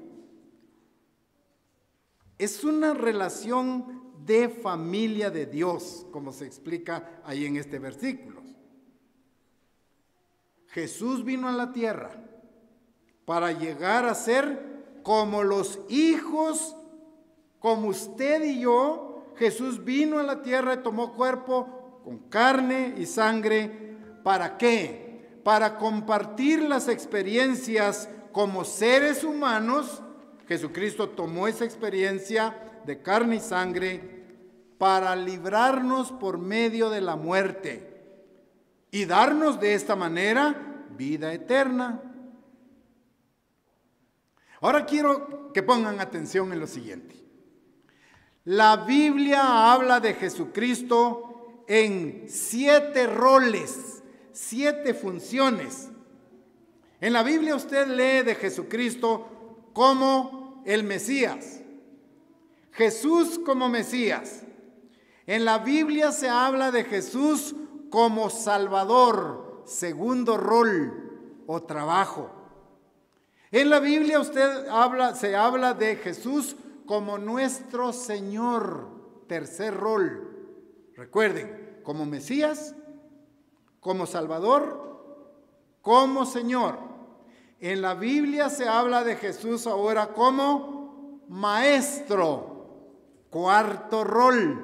Es una relación de familia de Dios, como se explica ahí en este versículo. Jesús vino a la tierra para llegar a ser como los hijos, como usted y yo. Jesús vino a la tierra y tomó cuerpo con carne y sangre. ¿Para qué? Para compartir las experiencias como seres humanos. Jesucristo tomó esa experiencia de carne y sangre para librarnos por medio de la muerte y darnos de esta manera vida eterna. Ahora quiero que pongan atención en lo siguiente. La Biblia habla de Jesucristo en 7 roles, 7 funciones. En la Biblia usted lee de Jesucristo como el Mesías, Jesús como Mesías. En la Biblia se habla de Jesús como Salvador, segundo rol o trabajo. En la Biblia se habla de Jesús como nuestro Señor, tercer rol. Recuerden, como Mesías, como Salvador, como Señor. En la Biblia se habla de Jesús ahora como Maestro, cuarto rol,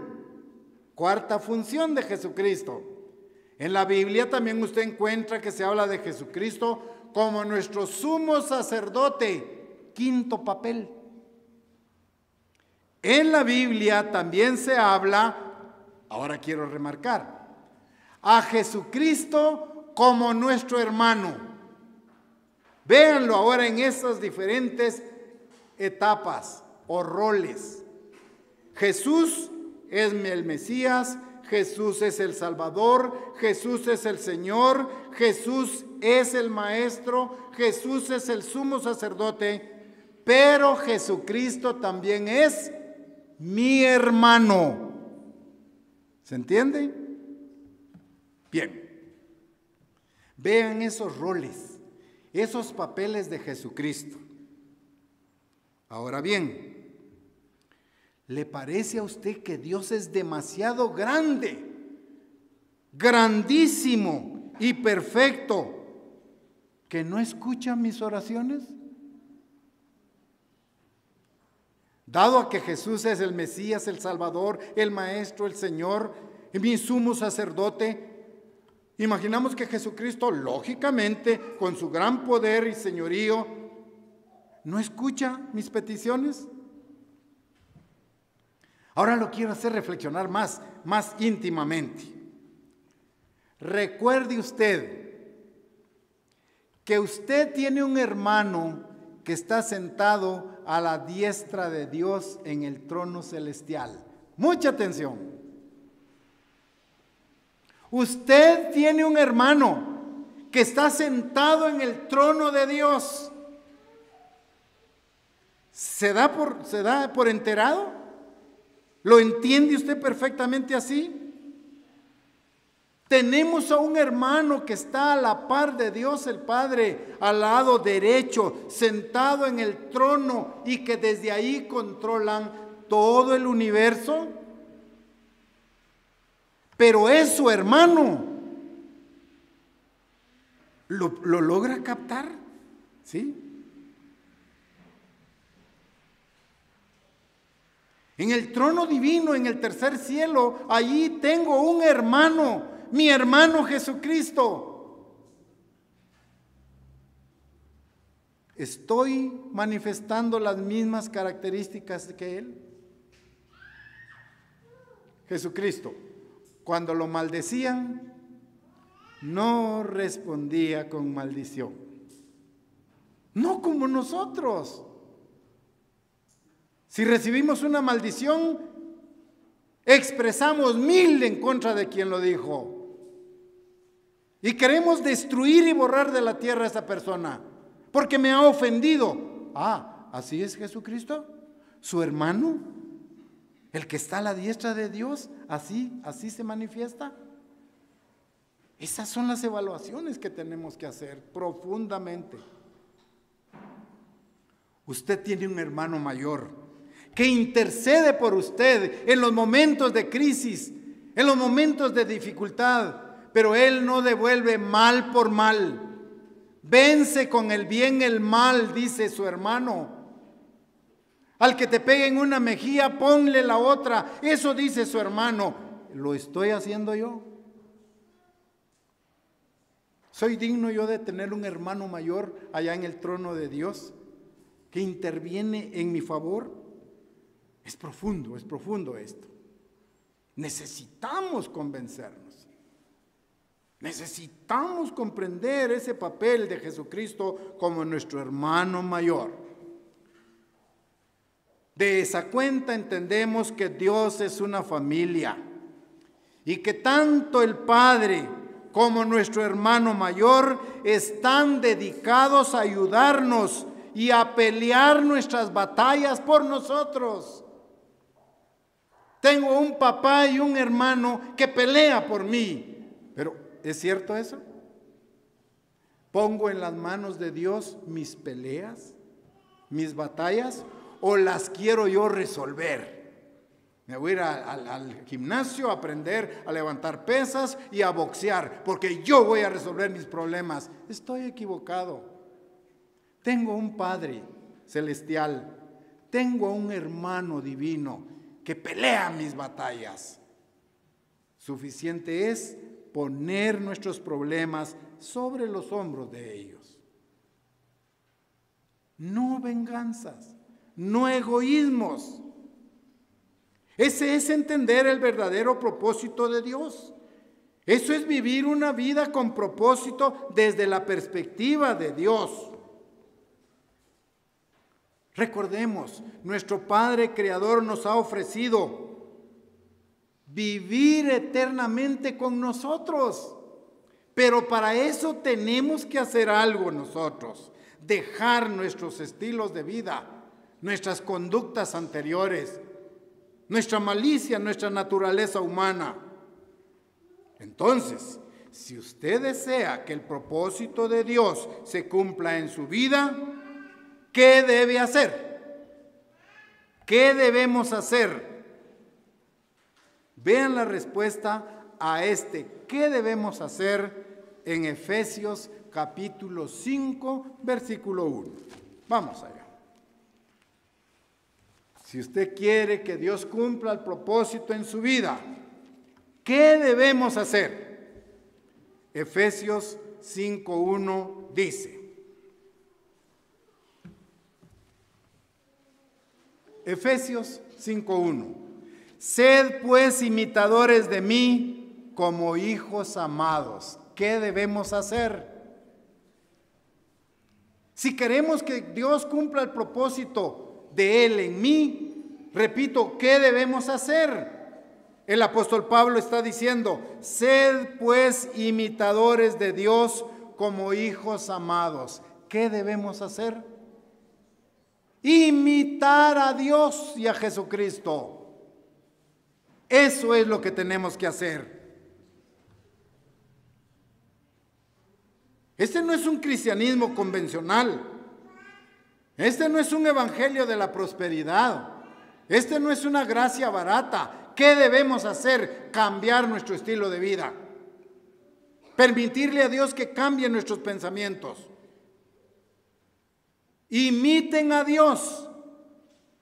cuarta función de Jesucristo. En la Biblia también usted encuentra que se habla de Jesucristo como nuestro sumo sacerdote, quinto papel. En la Biblia también se habla, ahora quiero remarcar, a Jesucristo como nuestro hermano. Véanlo ahora en esas diferentes etapas o roles. Jesús es el Mesías, Jesús es el Salvador, Jesús es el Señor, Jesús es el Maestro, Jesús es el sumo sacerdote, pero Jesucristo también es mi hermano. ¿Se entiende? Bien. Vean esos roles, esos papeles de Jesucristo. Ahora bien, ¿le parece a usted que Dios es demasiado grande, grandísimo y perfecto, que no escucha mis oraciones? Dado a que Jesús es el Mesías, el Salvador, el Maestro, el Señor, mi sumo sacerdote, imaginamos que Jesucristo, lógicamente, con su gran poder y señorío, ¿no escucha mis peticiones? Ahora lo quiero hacer reflexionar más íntimamente. Recuerde usted que usted tiene un hermano que está sentado a la diestra de Dios en el trono celestial. Mucha atención. Usted tiene un hermano que está sentado en el trono de Dios. ¿Se da por enterado? ¿Lo entiende usted perfectamente así? Tenemos a un hermano que está a la par de Dios el Padre, al lado derecho, sentado en el trono, y que desde ahí controlan todo el universo. Pero es su hermano. ¿Lo logra captar? ¿Sí? En el trono divino, en el tercer cielo, allí tengo un hermano, mi hermano Jesucristo. ¿Estoy manifestando las mismas características que Él? Jesucristo, cuando lo maldecían, no respondía con maldición. No como nosotros. Si recibimos una maldición, expresamos 1000 en contra de quien lo dijo. Y queremos destruir y borrar de la tierra a esa persona, porque me ha ofendido. Ah, ¿así es Jesucristo? ¿Su hermano? ¿El que está a la diestra de Dios? ¿Así se manifiesta? Esas son las evaluaciones que tenemos que hacer profundamente. Usted tiene un hermano mayor que intercede por usted en los momentos de crisis, en los momentos de dificultad, pero Él no devuelve mal por mal. Vence con el bien el mal, dice su hermano. Al que te pegue en una mejilla, ponle la otra. Eso dice su hermano. ¿Lo estoy haciendo yo? ¿Soy digno yo de tener un hermano mayor allá en el trono de Dios que interviene en mi favor? Es profundo esto. Necesitamos convencernos. Necesitamos comprender ese papel de Jesucristo como nuestro hermano mayor. De esa cuenta entendemos que Dios es una familia y que tanto el Padre como nuestro hermano mayor están dedicados a ayudarnos y a pelear nuestras batallas por nosotros. Tengo un papá y un hermano que pelea por mí. Pero, ¿es cierto eso? ¿Pongo en las manos de Dios mis peleas, mis batallas, o las quiero yo resolver? Me voy a ir al gimnasio a aprender a levantar pesas y a boxear, porque yo voy a resolver mis problemas. Estoy equivocado. Tengo un Padre celestial, tengo un hermano divino que pelea mis batallas. Suficiente es poner nuestros problemas sobre los hombros de ellos. No venganzas, no egoísmos. Ese es entender el verdadero propósito de Dios. Eso es vivir una vida con propósito desde la perspectiva de Dios. Recordemos, nuestro Padre Creador nos ha ofrecido vivir eternamente con nosotros. Pero para eso tenemos que hacer algo nosotros, dejar nuestros estilos de vida, nuestras conductas anteriores, nuestra malicia, nuestra naturaleza humana. Entonces, si usted desea que el propósito de Dios se cumpla en su vida, ¿qué debe hacer? ¿Qué debemos hacer? Vean la respuesta a ¿qué debemos hacer? En Efesios capítulo 5, versículo 1. Vamos allá. Si usted quiere que Dios cumpla el propósito en su vida, ¿qué debemos hacer? Efesios 5:1 dice. Efesios 5:1. Sed pues imitadores de mí como hijos amados. ¿Qué debemos hacer? Si queremos que Dios cumpla el propósito de Él en mí, repito, ¿qué debemos hacer? El apóstol Pablo está diciendo, sed pues imitadores de Dios como hijos amados. ¿Qué debemos hacer? Imitar a Dios y a Jesucristo. Eso es lo que tenemos que hacer. Este no es un cristianismo convencional. Este no es un evangelio de la prosperidad. Este no es una gracia barata. ¿Qué debemos hacer? Cambiar nuestro estilo de vida. Permitirle a Dios que cambie nuestros pensamientos. Imiten a Dios.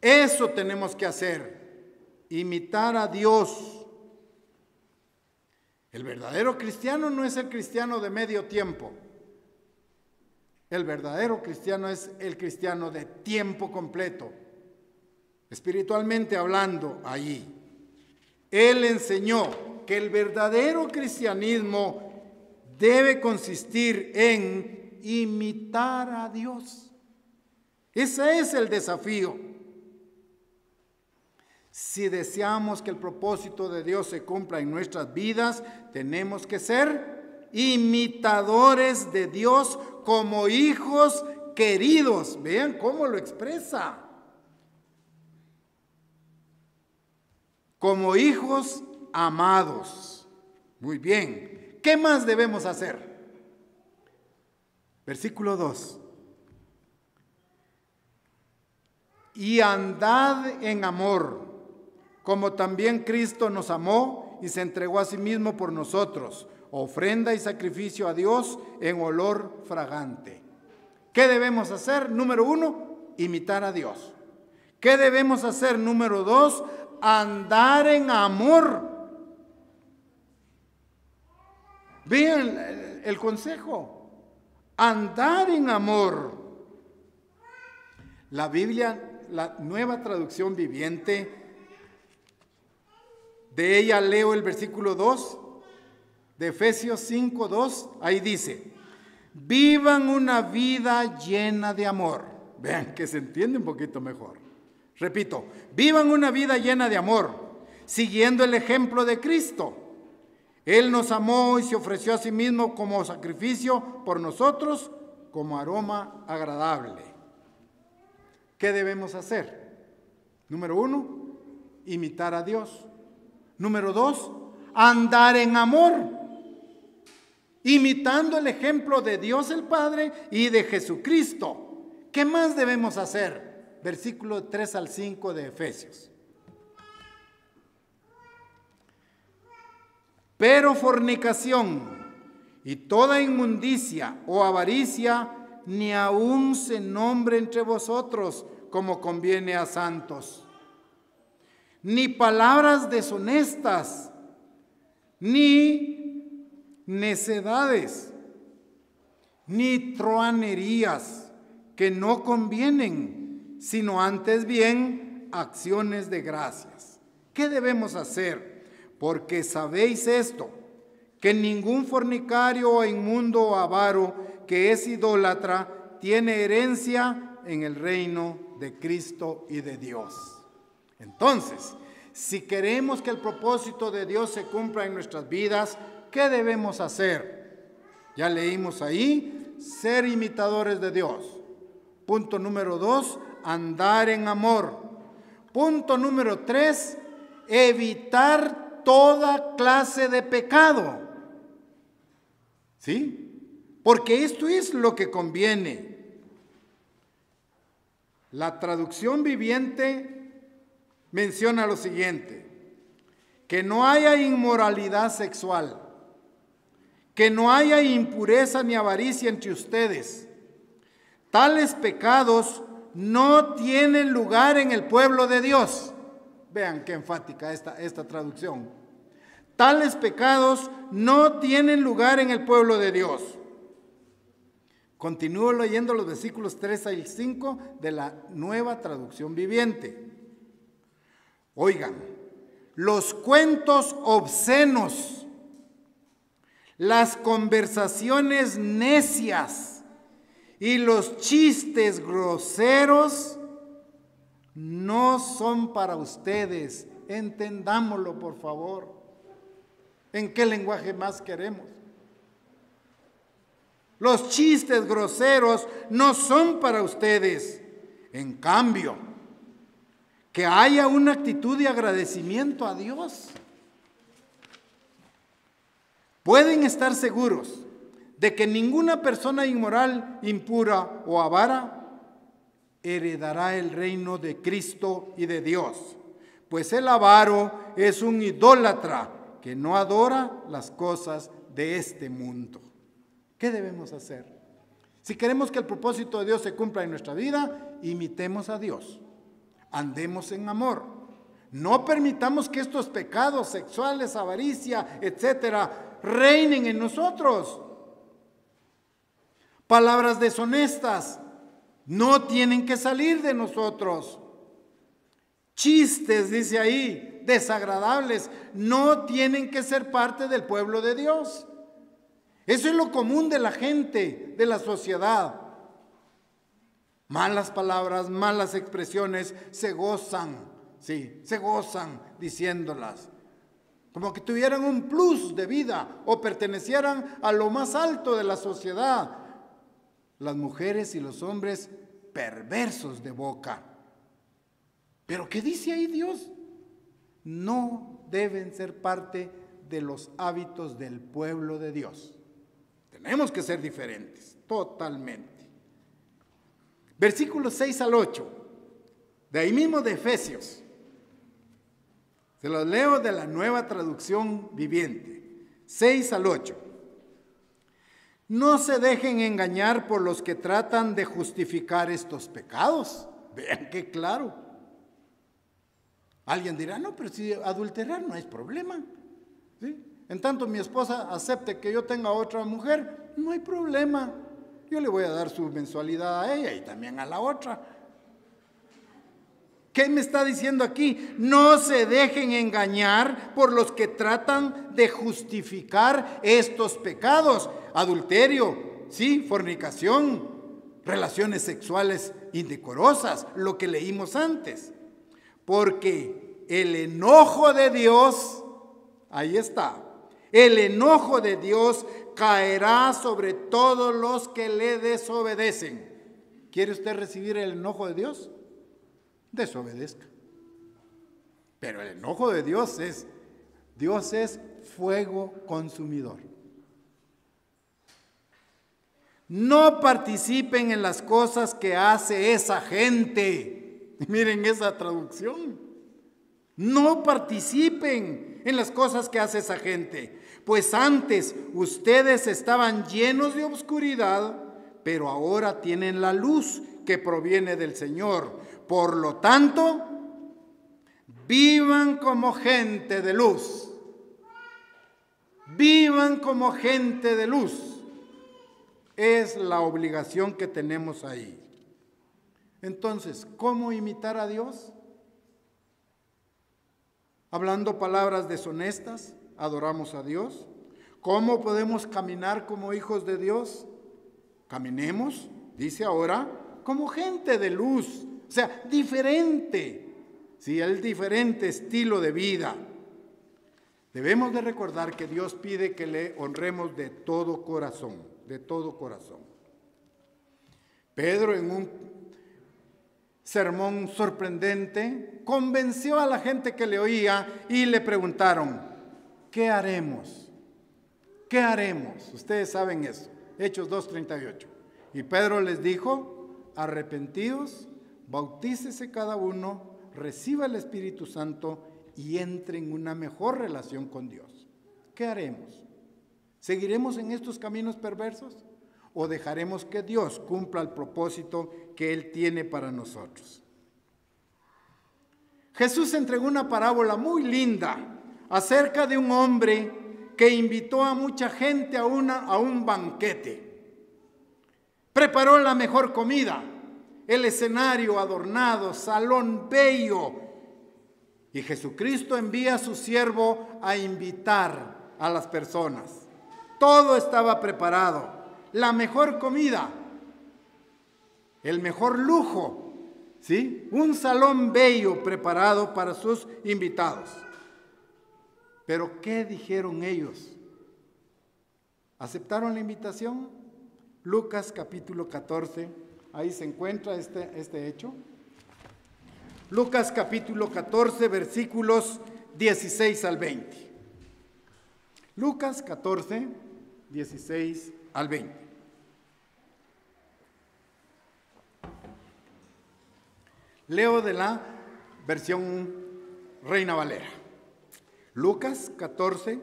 Eso tenemos que hacer. Imitar a Dios. El verdadero cristiano no es el cristiano de medio tiempo. El verdadero cristiano es el cristiano de tiempo completo, espiritualmente hablando allí. Él enseñó que el verdadero cristianismo debe consistir en imitar a Dios. Ese es el desafío. Si deseamos que el propósito de Dios se cumpla en nuestras vidas, tenemos que ser imitadores de Dios como hijos queridos. Vean cómo lo expresa. Como hijos amados. Muy bien. ¿Qué más debemos hacer? Versículo 2. Y andad en amor, como también Cristo nos amó y se entregó a sí mismo por nosotros, ofrenda y sacrificio a Dios en olor fragante. ¿Qué debemos hacer? Número 1, imitar a Dios. ¿Qué debemos hacer? Número 2, andar en amor. Vean el consejo. Andar en amor. La Biblia, la Nueva Traducción Viviente, de ella leo el versículo 2 de Efesios 5:2. Ahí dice, vivan una vida llena de amor. Vean que se entiende un poquito mejor. Repito, vivan una vida llena de amor, siguiendo el ejemplo de Cristo. Él nos amó y se ofreció a sí mismo como sacrificio por nosotros, como aroma agradable. ¿Qué debemos hacer? Número 1, imitar a Dios. Número 2, andar en amor, imitando el ejemplo de Dios el Padre y de Jesucristo. ¿Qué más debemos hacer? Versículo 3 al 5 de Efesios. Pero fornicación y toda inmundicia o avaricia ni aun se nombre entre vosotros como conviene a santos. Ni palabras deshonestas, ni necedades, ni truanerías que no convienen, sino antes bien acciones de gracias. ¿Qué debemos hacer? Porque sabéis esto, que ningún fornicario o inmundo o avaro que es idólatra tiene herencia en el reino de Cristo y de Dios. Entonces, si queremos que el propósito de Dios se cumpla en nuestras vidas, ¿qué debemos hacer? Ya leímos ahí, ser imitadores de Dios. Punto número 2, andar en amor. Punto número 3, evitar toda clase de pecado. ¿Sí? Porque esto es lo que conviene. La traducción viviente menciona lo siguiente: que no haya inmoralidad sexual, que no haya impureza ni avaricia entre ustedes. Tales pecados no tienen lugar en el pueblo de Dios. Vean qué enfática esta traducción. Tales pecados no tienen lugar en el pueblo de Dios. Continúo leyendo los versículos 3 al 5 de la Nueva Traducción Viviente. Oigan, los cuentos obscenos, las conversaciones necias y los chistes groseros no son para ustedes. Entendámoslo, por favor. ¿En qué lenguaje más queremos? Los chistes groseros no son para ustedes. En cambio, que haya una actitud de agradecimiento a Dios. Pueden estar seguros de que ninguna persona inmoral, impura o avara heredará el reino de Cristo y de Dios, pues el avaro es un idólatra que no adora las cosas de este mundo. ¿Qué debemos hacer? Si queremos que el propósito de Dios se cumpla en nuestra vida, imitemos a Dios. Andemos en amor. No permitamos que estos pecados sexuales, avaricia, etcétera, reinen en nosotros. Palabras deshonestas no tienen que salir de nosotros. Chistes, dice ahí, desagradables, no tienen que ser parte del pueblo de Dios. Eso es lo común de la gente, de la sociedad. Malas palabras, malas expresiones, se gozan diciéndolas. Como que tuvieran un plus de vida o pertenecieran a lo más alto de la sociedad. Las mujeres y los hombres perversos de boca. ¿Pero qué dice ahí Dios? No deben ser parte de los hábitos del pueblo de Dios. Tenemos que ser diferentes, totalmente. Versículos 6 al 8, de ahí mismo de Efesios. Se los leo de la Nueva Traducción Viviente, 6 al 8. No se dejen engañar por los que tratan de justificar estos pecados. Vean qué claro. Alguien dirá, no, pero si adulterar no es problema. ¿Sí? En tanto mi esposa acepte que yo tenga otra mujer, no hay problema. Yo le voy a dar su mensualidad a ella y también a la otra. ¿Qué me está diciendo aquí? No se dejen engañar por los que tratan de justificar estos pecados. Adulterio, sí, fornicación, relaciones sexuales indecorosas, lo que leímos antes. Porque el enojo de Dios, ahí está, el enojo de Dios caerá sobre todos los que le desobedecen. ¿Quiere usted recibir el enojo de Dios? Desobedezca. Pero el enojo de Dios es fuego consumidor. No participen en las cosas que hace esa gente. Miren esa traducción. No participen en las cosas que hace esa gente, pues antes ustedes estaban llenos de oscuridad, pero ahora tienen la luz que proviene del Señor. Por lo tanto, vivan como gente de luz. Vivan como gente de luz. Es la obligación que tenemos ahí. Entonces, ¿cómo imitar a Dios? Hablando palabras deshonestas, adoramos a Dios. ¿Cómo podemos caminar como hijos de Dios? Caminemos, dice ahora, como gente de luz, o sea, diferente, sí, el diferente estilo de vida. Debemos de recordar que Dios pide que le honremos de todo corazón, de todo corazón. Pedro, en un sermón sorprendente, convenció a la gente que le oía y le preguntaron, ¿qué haremos? ¿Qué haremos? Ustedes saben eso, Hechos 2:38. Y Pedro les dijo, arrepentidos, bautícese cada uno, reciba el Espíritu Santo y entre en una mejor relación con Dios. ¿Qué haremos? ¿Seguiremos en estos caminos perversos o dejaremos que Dios cumpla el propósito que Él tiene para nosotros? Jesús entregó una parábola muy linda acerca de un hombre que invitó a mucha gente a un banquete. Preparó la mejor comida, el escenario adornado, salón bello. Y Jesucristo envía a su siervo a invitar a las personas. Todo estaba preparado, la mejor comida, el mejor lujo, ¿sí? Un salón bello preparado para sus invitados. Pero ¿qué dijeron ellos? ¿Aceptaron la invitación? Lucas capítulo 14, ahí se encuentra este hecho. Lucas capítulo 14, versículos 16 al 20. Lucas 14, 16 al 20. Leo de la versión Reina Valera. Lucas 14,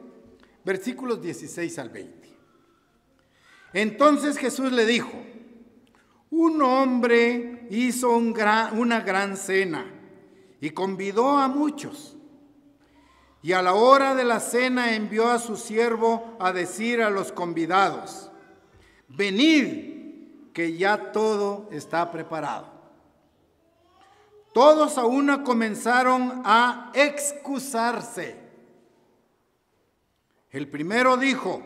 versículos 16 al 20. Entonces Jesús le dijo, un hombre hizo una gran cena y convidó a muchos. Y a la hora de la cena envió a su siervo a decir a los convidados, venid, que ya todo está preparado. Todos a una comenzaron a excusarse. El primero dijo,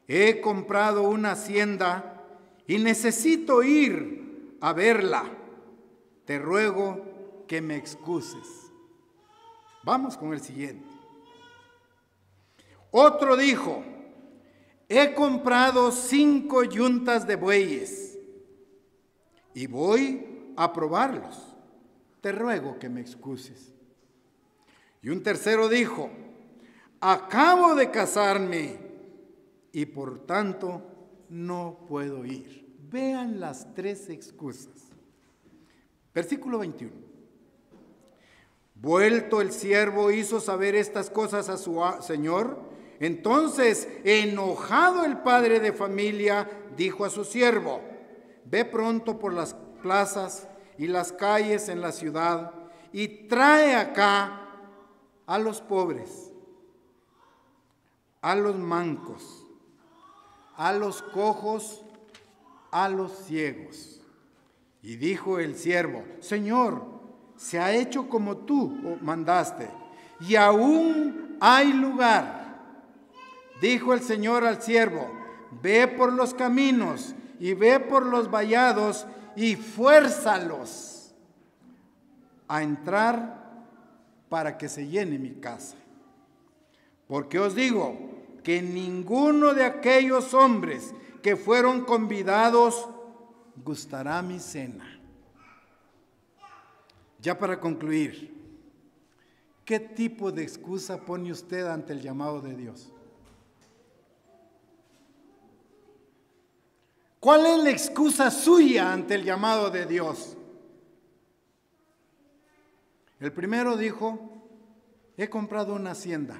he comprado una hacienda y necesito ir a verla. Te ruego que me excuses. Vamos con el siguiente. Otro dijo, he comprado 5 yuntas de bueyes y voy a probarlos. Te ruego que me excuses. Y un tercero dijo, acabo de casarme y por tanto no puedo ir. Vean las 3 excusas. Versículo 21. Vuelto el siervo hizo saber estas cosas a su señor. Entonces, enojado el padre de familia, dijo a su siervo, ve pronto por las plazas y las calles en la ciudad y trae acá a los pobres, a los mancos, a los cojos, a los ciegos. Y dijo el siervo, Señor, se ha hecho como tú mandaste, y aún hay lugar. Dijo el Señor al siervo, ve por los caminos y ve por los vallados y fuérzalos a entrar para que se llene mi casa. Porque os digo que ninguno de aquellos hombres que fueron convidados gustará mi cena. Ya para concluir, ¿qué tipo de excusa pone usted ante el llamado de Dios? ¿Cuál es la excusa suya ante el llamado de Dios? El primero dijo, he comprado una hacienda.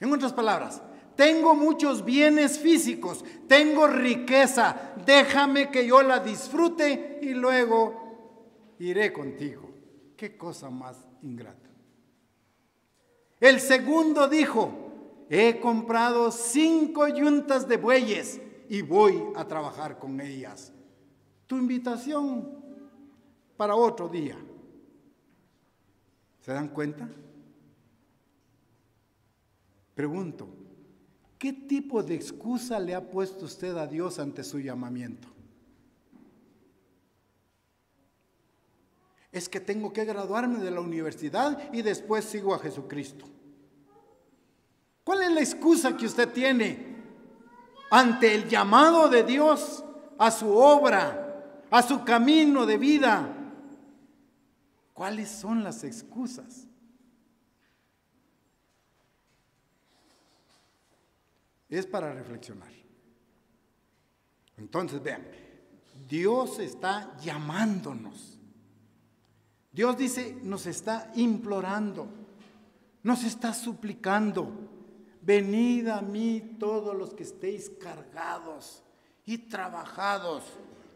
En otras palabras, tengo muchos bienes físicos, tengo riqueza, déjame que yo la disfrute y luego iré contigo. Qué cosa más ingrata. El segundo dijo, he comprado 5 yuntas de bueyes y voy a trabajar con ellas. Tu invitación para otro día. ¿Se dan cuenta? Pregunto, ¿qué tipo de excusa le ha puesto usted a Dios ante su llamamiento? Es que tengo que graduarme de la universidad y después sigo a Jesucristo. ¿Cuál es la excusa que usted tiene ante el llamado de Dios a su obra, a su camino de vida? ¿Cuáles son las excusas? Es para reflexionar. Entonces, vean, Dios está llamándonos. Dios dice, nos está implorando, nos está suplicando: venid a mí todos los que estéis cargados y trabajados.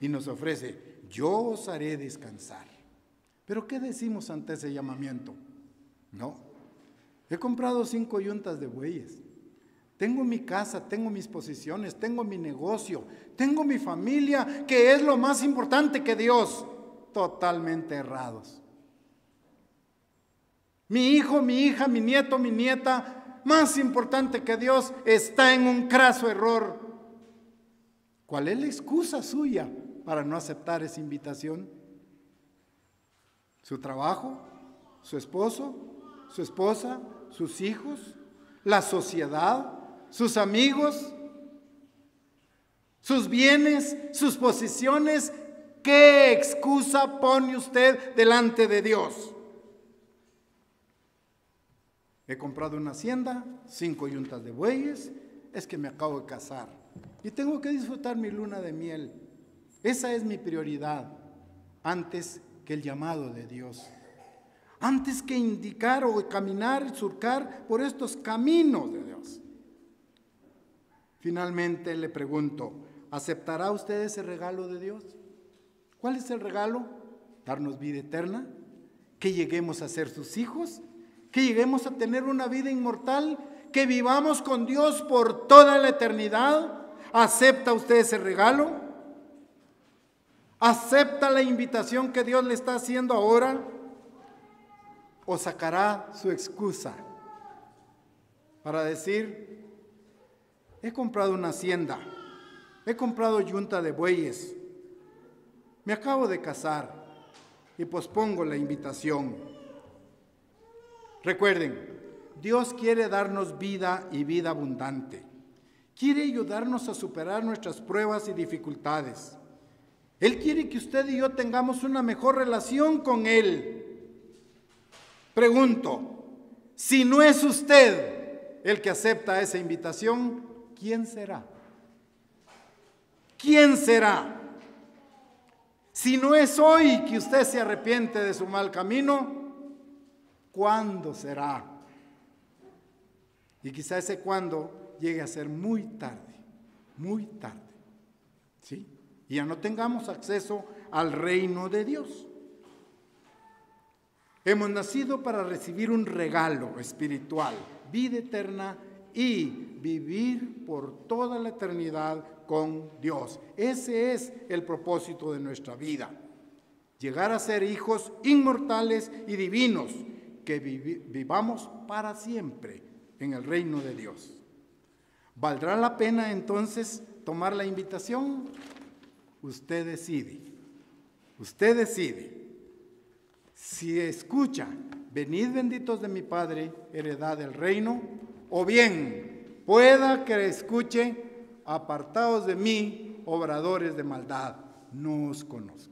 Y nos ofrece: yo os haré descansar. ¿Pero qué decimos ante ese llamamiento? No, he comprado 5 yuntas de bueyes. Tengo mi casa, tengo mis posesiones, tengo mi negocio, tengo mi familia, que es lo más importante que Dios. Totalmente errados. Mi hijo, mi hija, mi nieto, mi nieta, más importante que Dios, está en un craso error. ¿Cuál es la excusa suya para no aceptar esa invitación? ¿Su trabajo? ¿Su esposo? ¿Su esposa? ¿Sus hijos? ¿La sociedad? ¿Sus amigos? ¿Sus bienes? ¿Sus posesiones? ¿Qué excusa pone usted delante de Dios? He comprado una hacienda, 5 yuntas de bueyes, es que me acabo de casar y tengo que disfrutar mi luna de miel. Esa es mi prioridad antes que el llamado de Dios. Antes que indicar o caminar, surcar por estos caminos de Dios. Finalmente le pregunto, ¿aceptará usted ese regalo de Dios? ¿Cuál es el regalo? Darnos vida eterna, que lleguemos a ser sus hijos, que lleguemos a tener una vida inmortal, que vivamos con Dios por toda la eternidad. ¿Acepta usted ese regalo? ¿Acepta la invitación que Dios le está haciendo ahora? ¿O sacará su excusa para decir: he comprado una hacienda, he comprado yunta de bueyes, me acabo de casar y pospongo la invitación? Recuerden, Dios quiere darnos vida y vida abundante. Quiere ayudarnos a superar nuestras pruebas y dificultades. Él quiere que usted y yo tengamos una mejor relación con Él. Pregunto, si no es usted el que acepta esa invitación, ¿quién será? ¿Quién será? Si no es hoy que usted se arrepiente de su mal camino, ¿cuándo será? Y quizá ese cuándo llegue a ser muy tarde, ¿sí? Y ya no tengamos acceso al reino de Dios. Hemos nacido para recibir un regalo espiritual, vida eterna y vivir por toda la eternidad con Dios. Ese es el propósito de nuestra vida. Llegar a ser hijos inmortales y divinos, que vivamos para siempre en el reino de Dios. ¿Valdrá la pena entonces tomar la invitación? Usted decide. Usted decide. Si escucha: venid benditos de mi Padre, heredad del reino, o bien pueda que escuche: apartados de mí, obradores de maldad, no os conozco.